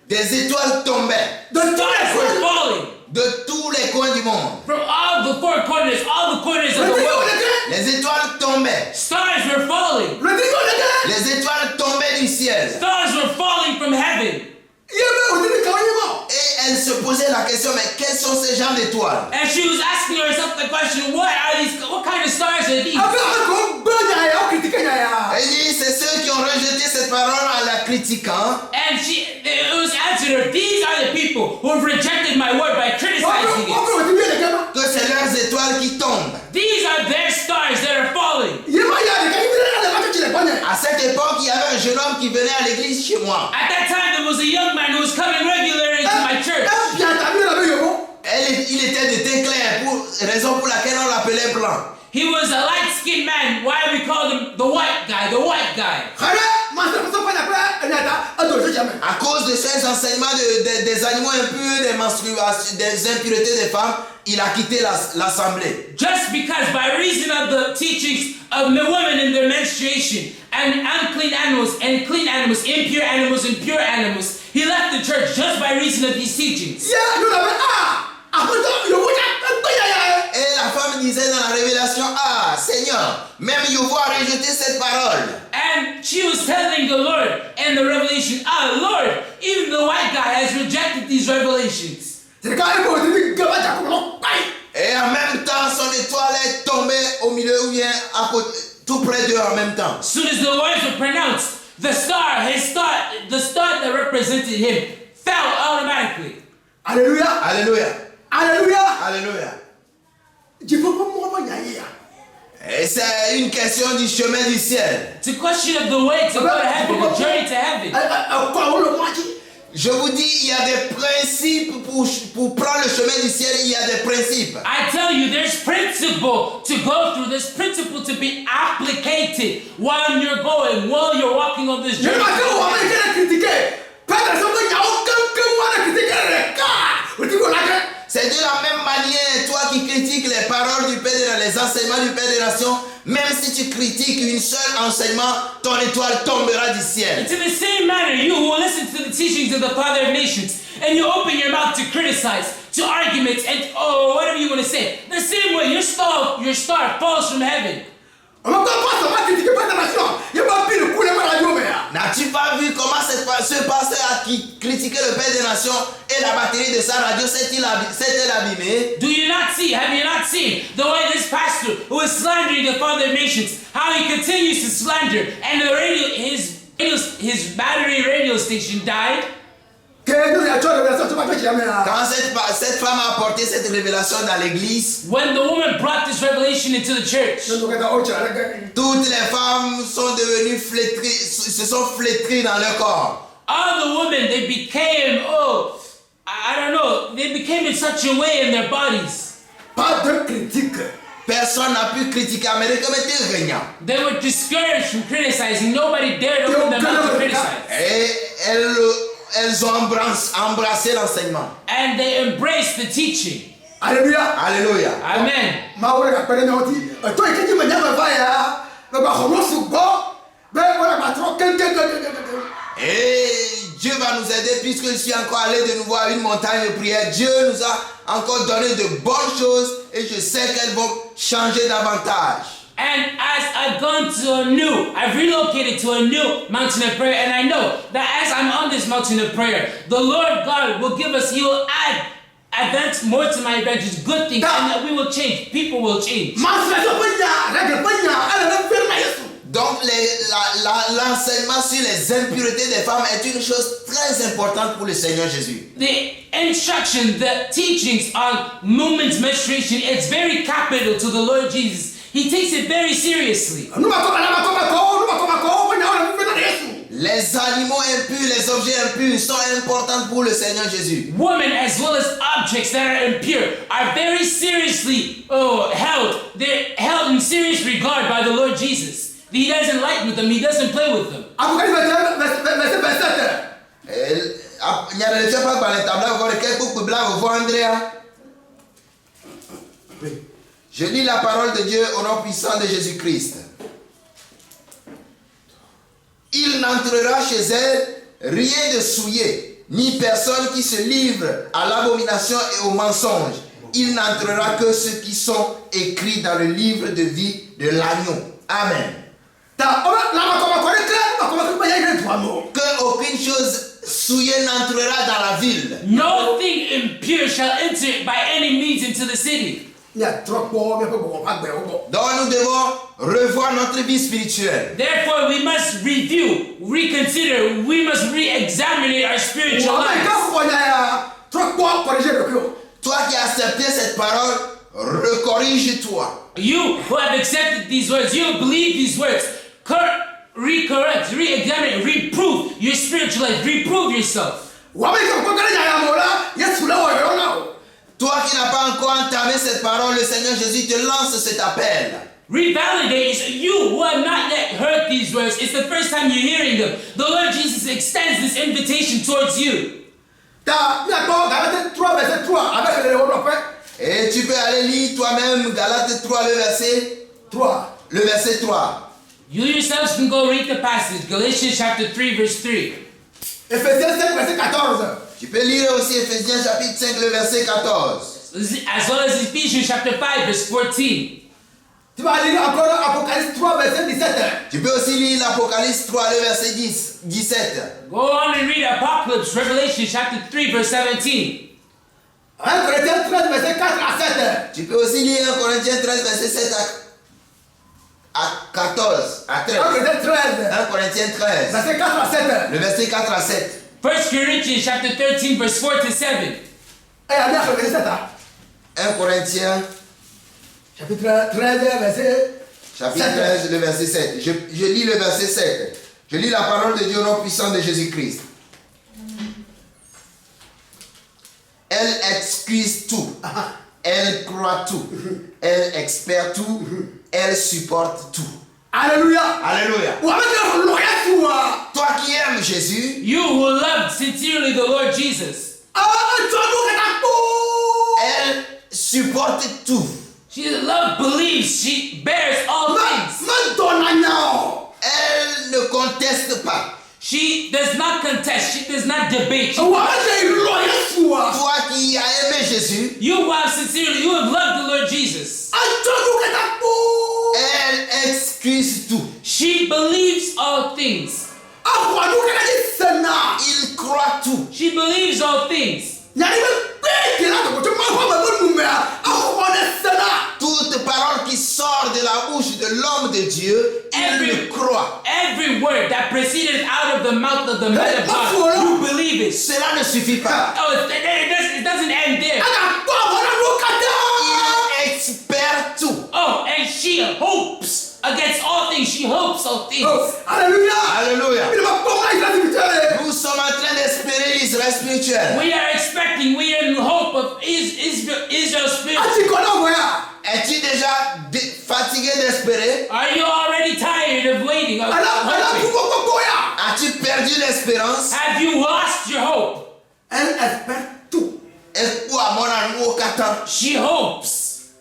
des étoiles tombaient. the stars were falling. De tous les coins du monde. From all the four corners, all the corners of the world. Les étoiles tombaient. Stars were falling. Les étoiles tombaient du ciel. Stars were falling from heaven. Et elle se posait la question, mais quels sont ces genres d'étoiles? And she was asking herself the question, what kind of stars are these? Elle dit, c'est ceux qui ont rejeté cette parole en la critiquant. And it was answered her, these are the people who have rejected my word by criticizing it. Que c'est leurs étoiles qui tombent. These are their stars that are falling. À cette époque, il y avait un jeune homme qui venait à l'église chez moi. At that time, there was a young man who was coming regularly to my church. Il était de teint clair, raison pour laquelle on l'appelait blanc. He was a light-skinned man. Why we called him the white guy, the white guy. À cause de ces enseignements des animaux impurs, des menstruations, des impuretés des femmes, il a quitté l'assemblée. Just because by reason of the teachings of the women in their menstruation and unclean animals and clean animals, impure animals and pure animals, he left the church just by reason of these teachings. Et la femme disait dans la révélation, ah Seigneur, même Yahweh a rejeté cette parole. And she was telling the Lord in the revelation, ah Lord, even the white guy has rejected these revelations. Et en même temps, son étoile est tombée au milieu ou bien à côté, tout près d'eux en même temps. As soon as the words were pronounced, the star that represented him fell automatically. Alléluia. Alléluia. Alléluia. Alléluia. Et c'est une question du chemin du ciel. It's a question of the way to go to heaven, the journey to heaven. Je vous dis, il y a des principes pour prendre le chemin du ciel, il y a des principes. I tell you, there's principle to go through, there's principle to be applicated while you're going, while you're walking on this journey. C'est de la même manière, toi qui critiques les paroles du Père, les enseignements du Père des Nations, même si tu critiques une seule enseignement, ton étoile tombera du ciel. It's in the same manner, you who will listen to the teachings of the Father of Nations, and you open your mouth to criticize, to arguments, and whatever you want to say. The same way, your star falls from heaven. N'as-tu pas vu comment ce pasteur qui critiquait le Père des Nations et la batterie de sa radio s'est-elle abîmée? Have you not seen the way this pastor who is slandering the Father of Nations, how he continues to slander, and his battery radio station died? Quand cette femme a apporté cette révélation dans l'église, When the woman brought this revelation into the church, toutes les femmes sont devenues flétries, se sont flétries dans leur corps. all the women, they became, they became in such a way in their bodies. Personne n'a pu critiquer Amérique, mais t'es régnant. They were discouraged from criticizing. Nobody dared open their mouth to criticize. Et elles ont embrassé l'enseignement. And they embraced the teaching. Alléluia. Alléluia. Amen. Et Dieu va nous aider puisque je suis encore allé de nouveau à une montagne de prière. Dieu nous a encore donné de bonnes choses et je sais qu'elles vont changer davantage. And as I've I've relocated to a new mountain of prayer, and I know that as I'm on this mountain of prayer, the Lord God will give us, He will add advance more to my advantage, good things, and that we will change, people will change. Donc l'enseignement sur les impuretés des femmes est une chose très importante pour le Seigneur Jésus. The instruction, the teachings on women's menstruation, it's very capital to the Lord Jesus. He takes it very seriously. Les animaux impurs, les objets impurs sont importants pour le Seigneur Jésus. Women as well as objects that are impure are very seriously held. They're held in serious regard by the Lord Jesus. He doesn't light with them. He doesn't play with them. Je lis la parole de Dieu au nom puissant de Jésus-Christ. Il n'entrera chez elle rien de souillé, ni personne qui se livre à l'abomination et au mensonge. Il n'entrera que ceux qui sont écrits dans le livre de vie de l'agneau. Amen. Que aucune chose souillée n'entrera dans la ville. Nothing impure shall enter by any means into the city. Donc nous devons revoir notre vie spirituelle. Therefore, we must review, reconsider, we must re-examine our spiritual lives. Toi qui as accepté cette parole, recorrige-toi. You who have accepted these words, you believe these words, recorrect, re-examine, reprove your spiritual life, reprove yourself. Toi qui n'as pas encore entamé cette parole, le Seigneur Jésus te lance cet appel. Revalidate. You who have not yet heard these words, it's the first time you're hearing them. The Lord Jesus extends this invitation towards you. Et tu peux aller lire toi-même Galates 3, le verset 3. Le verset 3. You yourselves can go read the passage, Galatians chapter 3, verse 3. Ephésiens 5, verset 14. Tu peux lire aussi Ephésiens chapitre 5, le verset 14. As well as Ephesians chapter 5, verse 14. Tu vas lire encore Apocalypse 3, verset 17. Tu peux aussi lire l'Apocalypse 3, le verset 17. Go on and read Apocalypse, Revelation chapter 3, verse 17. 1 Corinthiens 13, verset 4 à 7. Tu peux aussi lire 1 Corinthiens 13, verset 7 à 14, à 13. 1 Corinthiens 13. 1 Corinthiens 13. Verset 4 à 7. Le verset 4 à 7. 1 Corinthians chapter 13, verse 4 to 7. Et à verset 7. 1 Corinthiens chapitre 13, verset Chapitre 13, le verset 7. Je lis le verset 7. Je lis la parole de Dieu au nom puissant de Jésus-Christ. Elle excuse tout. Elle croit tout. Elle espère tout. Elle supporte tout. Alléluia. Alléluia. Toi qui aimes Jésus, You who love sincerely the Lord Jesus. elle supporte tout. She love believes. She bears all things. Elle ne conteste pas. She does not contest. She does not debate. Toi qui as aimé Jésus, You who have sincerely, you have loved the Lord Jesus. elle excuse tout. She believes all things. Il croit tout. She believes all things. Toute parole qui sort de la bouche de l'homme de Dieu, il le croit. Every word that proceeded out of the mouth of the man of God, you believe it. Cela ne suffit pas. Oh, it doesn't end there. Il espère tout. Oh, and she hopes against all things. She hopes all things. Alléluia. Nous sommes en train d'espérer l'Israël spirituel. We are expecting, we are in hope of Israel's spirit. Es-tu déjà fatigué d'espérer? Are you already tired of waiting? Of hoping? As-tu perdu l'espérance? Have you lost your hope? Espoir, mon amour qu'attend. She hopes.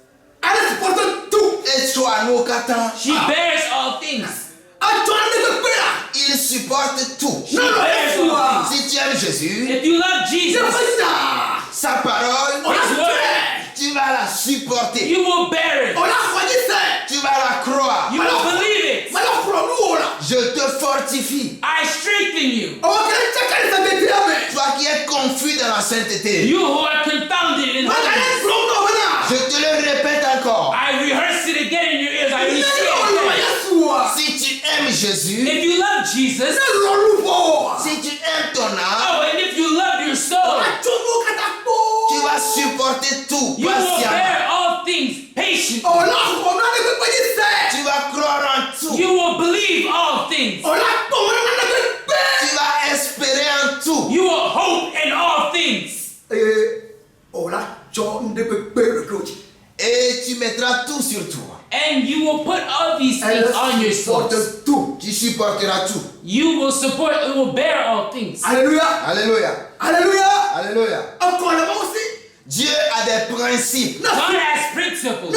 Espoir, nous qu'attend. She bears all things. Il supporte tout. She bears all things. Si tu aimes Jésus, If you love Jesus, sa parole, His word, tu vas la supporter. you will bear it. Tu vas la croire. You will believe it. Je te fortifie. I strengthen you. Toi qui es confus dans la sainteté, You who are confounded in holiness. je te le répète encore. I rehearse it again in your ears. I repeat it again. Si tu aimes Jésus, If you love Jesus, si tu aimes ton âme, oh, and if you love your soul, tu vas supporter tout you will patiemment. bear all things patiently. Tu vas croire en tout. You will believe all things. Tu vas espérer en tout. You will hope in all things. Et tu mettras tout sur toi. And you will put all these things on yourself. Tu supporteras tout. You will support, you will bear all things. Alléluia. Alléluia. Alléluia. Alléluia. Encore là-bas aussi. Dieu a des principes. God has principles.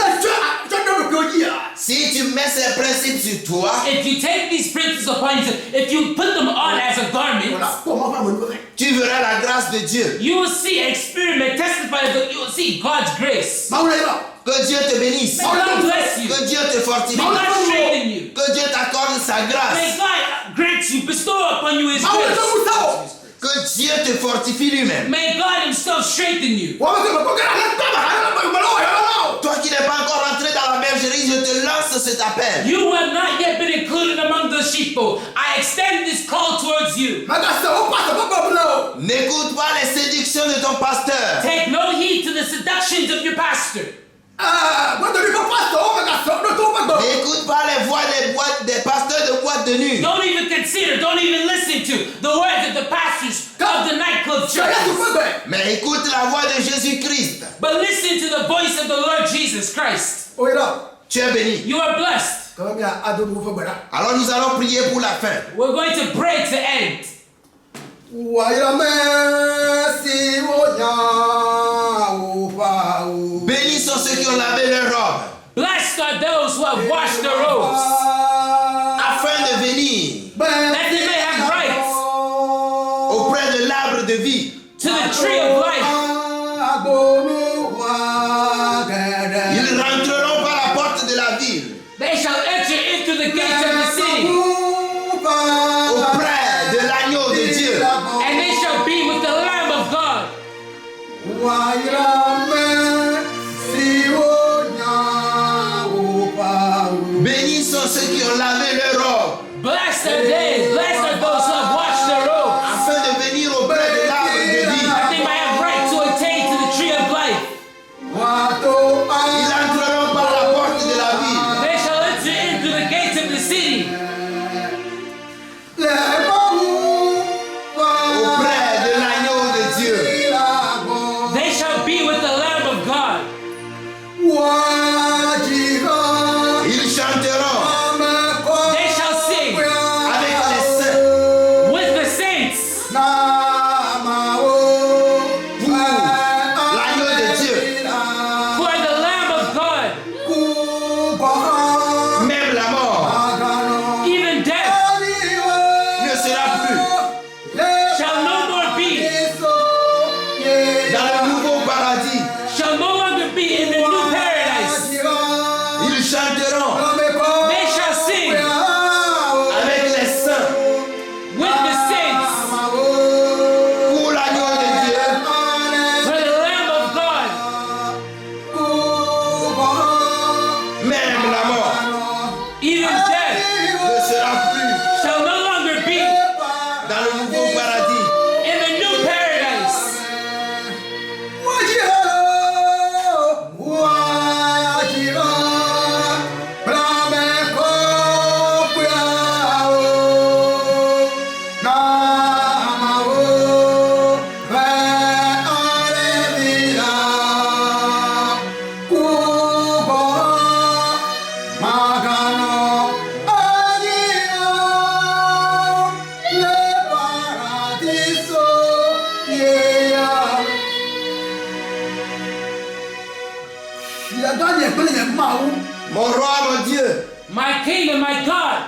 Si tu mets ces principes sur toi, If you take these principles upon yourself, if you put them on as a garment, tu verras la grâce de Dieu. you will see, experiment, testify, but you will see God's grace. Que Dieu te bénisse. May God bless you. Que Dieu te fortifie. May God strengthen you. Que Dieu t'accorde sa May grâce. God grant you, bestow upon you His grace. Que Dieu te fortifie lui-même. May God Himself strengthen you. Toi qui n'es pas encore entré dans la bergerie, je te lance cet appel. You who have not yet been included among the sheepfold, I extend this call towards you. N'écoute pas les séductions de ton pasteur. Take no heed to the seductions of your pastor. N'écoute pas les voix des pasteurs de boîte de nuit. Don't even consider, don't even listen to the words of the pastors of the nightclub church. Mais écoute la voix de Jésus-Christ. But listen to the voice of the Lord Jesus Christ. Tu es béni. You are blessed. Alors nous allons prier pour la fin. We're going to pray to end. Bénis sont ceux qui ont lavé leurs robes, Blessed are those who have washed their robes, afin de venir that they may have rights auprès de l'arbre de vie. to the tree of life. Ils rentreront par la porte de la ville, They shall enter into the gates of the city, auprès de l'agneau de Dieu. and they shall be with the Lamb of God. Bénis sont ceux qui ont lavé leurs robes, Blessed are they, blessed are those who have washed their robes, afin de venir auprès de l'arbre de vie. that they might have right to attain to the tree of life. Ils entreront par la porte de la ville, They shall enter Mon roi, mon Dieu. My king and my God.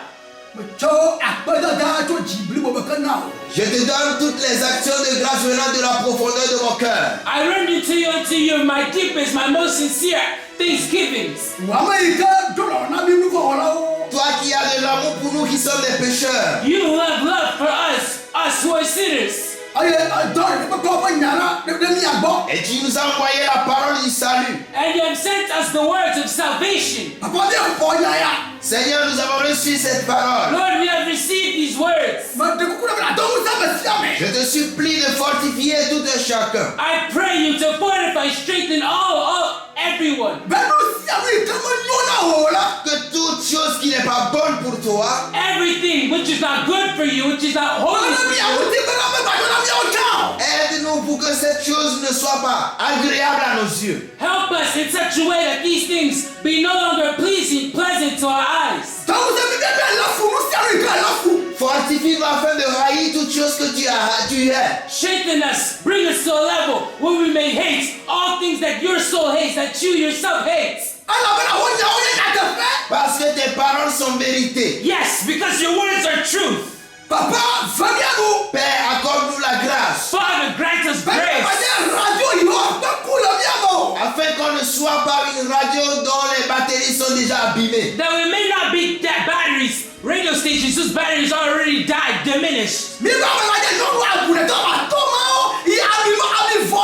Je te donne toutes les actions de grâce venant de la profondeur de mon cœur. I render to you my deepest, my most sincere thanksgivings. Toi qui as de l'amour pour nous qui sommes des pécheurs. You have love for us who are sinners. Et tu nous as envoyé la parole du salut. And you have sent us the words of salvation. Seigneur, nous avons reçu cette parole. Lord, we have received these words. Je te supplie de fortifier tout un chacun. I pray you to fortify, strengthen everyone. Que toute chose qui n'est pas bonne pour toi, Everything which is not good for you, which is not holy for you, aide-nous pour que cette chose ne soit pas agréable à nos yeux. help us in such a way that these things be no longer pleasant to our eyes. Fortifie-nous afin de haïr toute chose que tu hais. Strengthen us, bring us to a level where we may hate all things that your soul hates, that you yourself hates. Parce que tes paroles sont vérité. Yes, because your words are truth. Père, accorde-nous la grâce. Father, grant us grace. Afin qu'on ne soit pas une radio dont les batteries sont déjà abîmées. That we may not be that batteries, radio stations whose batteries already died, diminished.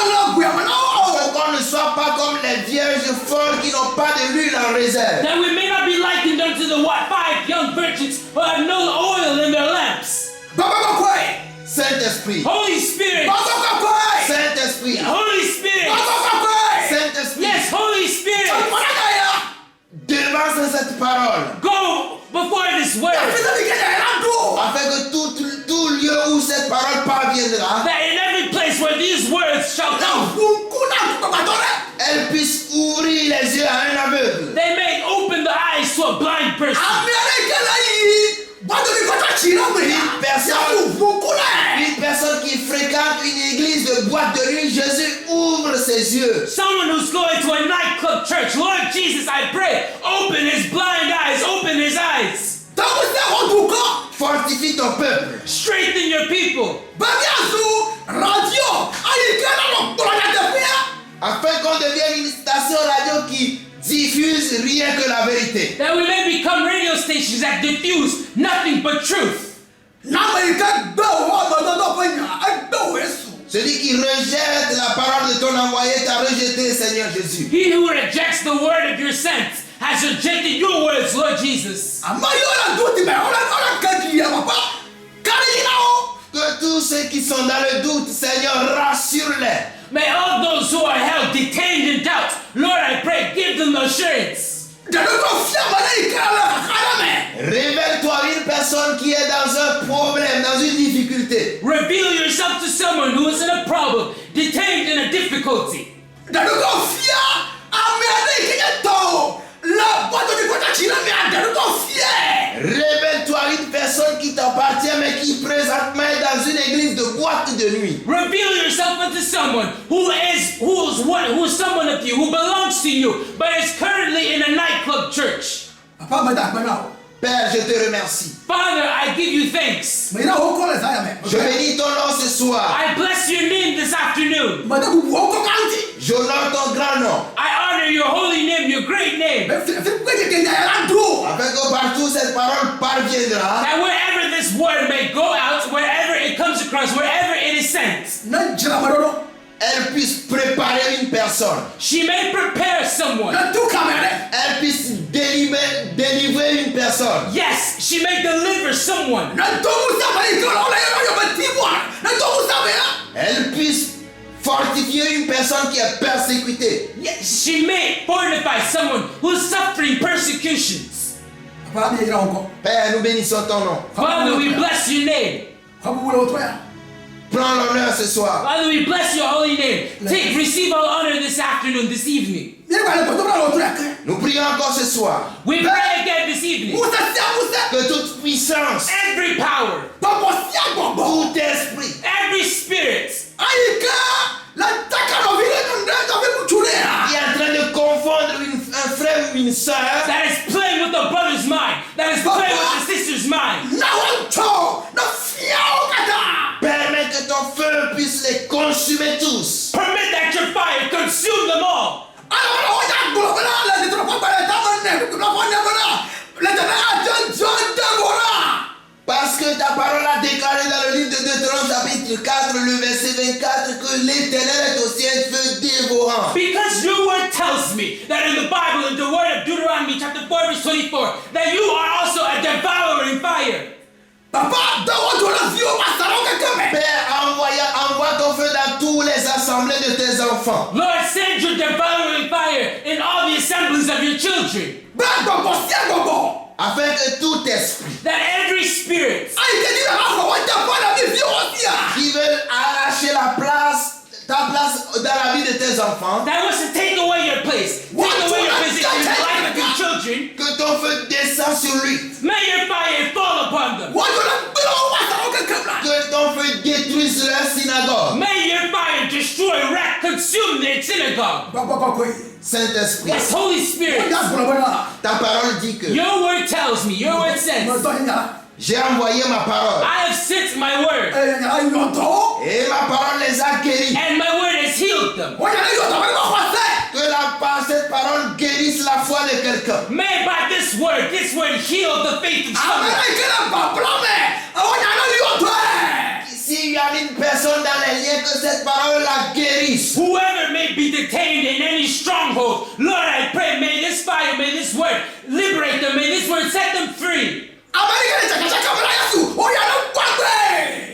Afin qu'on ne soit pas comme les vierges folles qui n'ont pas de l'huile en réserve. That we may not be likened unto the 5 young virgins who have no oil in their lamps. Saint-Esprit. Holy Spirit. Saint-Esprit. Holy Spirit. Saint-Esprit. Yes, Holy Spirit. Devance cette parole. Go before this word. Afin que tout lieu où cette parole parviendra, That in every place where these words shall come, elle puisse ouvrir les yeux à un aveugle. they may open the eyes to a blind person. Une personne qui fréquente une église de boîte de nuit, Jésus ouvre ses yeux. Someone who's going to a nightclub church, Lord Jesus, I pray, open his blind eyes, open his eyes. Fortifie ton peuple. Strengthen your people. Afin qu'on devienne une station radio qui diffuse rien que la vérité. That we may become radio stations that diffuse nothing but truth. Celui qui rejette la parole de ton envoyé t'a rejeté, Seigneur Jésus. He who rejects the word of your sent has rejected your words, Lord Jesus. Que tous ceux qui sont dans le doute, Seigneur, rassure-les. May all those who are held, detained in doubt, Lord, I pray, give them assurance. Révèle-toi une personne qui est dans un problème, dans une difficulté. Reveal yourself to someone who is in a problem, detained in a difficulty. Révèle-toi une personne qui t'appartient mais qui présentement est dans une église de boîte de nuit. Reveal yourself unto someone who is someone of you, who belongs to you, but is currently in a nightclub church. Père, je te remercie. Father, I give you thanks. Je bénis ton nom ce soir. I bless your name this afternoon. J'honore ton grand nom. I honor your holy name, your great name. Afin que partout cette parole parviendra, That wherever this word may go out, wherever it comes across, wherever it is sent, elle puisse préparer une personne. she may prepare someone. Elle puisse délivrer une personne. Yes, she may deliver someone. Elle puisse fortifier une personne qui est persécutée. Yes, she may fortify someone who's suffering persecutions. Père, nous bénissons ton nom. Father, we bless your name. Prends l'honneur ce soir. Father, we bless your holy name. Receive all honor this afternoon, this evening. Nous prions encore ce soir. We pray again this evening. Que toute puissance, Every power, tout esprit, every spirit qui est en train de confondre un frère ou une soeur Deutéronome chapitre 4, le verset 24, que l'Éternel est aussi un feu dévorant. Because your word tells me that in the Bible, in the word of Deuteronomy chapter 4 verse 24, that you are also a devouring fire. Papa, dans votre vie, on va s'arrêter quand même. Père, envoie ton feu dans tous les assemblées de tes enfants. Lord, send your devouring fire in all the assemblies of your children. Ben, dans mon ciel, dans mon. Afin que tout esprit That every spirit Ah, il te dit, là, on va te faire la vie, aussi. qui veut arracher ta place dans la vie de tes enfants, that wants to take away your place, take away your position in the life of your children, que ton feu descend sur lui. may your fire fall upon them. Que ton feu détruise leur synagogue. May your fire destroy, wreck, consume their synagogue. Saint-Esprit, Yes, Holy Spirit, ta parole dit que your word tells me, your word says, j'ai envoyé ma parole I have sent my word, et ma parole les a guéris. and my word has healed them. Que cette parole guérisse la foi de quelqu'un. May by this word heal the faith of someone. S'il y a une personne dans les liens, que cette parole la guérisse. Whoever may be detained in any stronghold, Lord, I pray, may this fire, may this word liberate them, may this word set them free.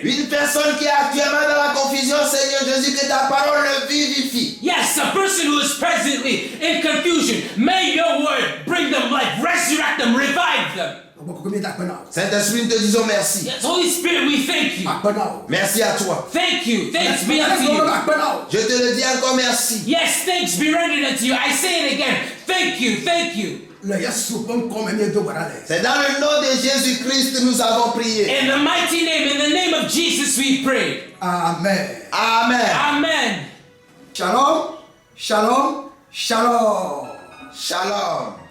Une personne qui est actuellement dans la confusion, Seigneur Jésus, que ta parole le vivifie. Yes, a person who is presently in confusion, may your word bring them life, resurrect them, revive them. Saint-Esprit, nous te disons merci. Yes, Holy Spirit, we thank you. Merci à toi. Thank you. Thanks be unto you. Je te le dis encore merci. Yes, thanks be rendered unto you. I say it again. Thank you. Thank you. C'est dans le nom de Jésus-Christ que nous avons prié. In the mighty name, in the name of Jesus, we pray. Amen. Amen. Amen. Shalom, shalom, shalom. Shalom.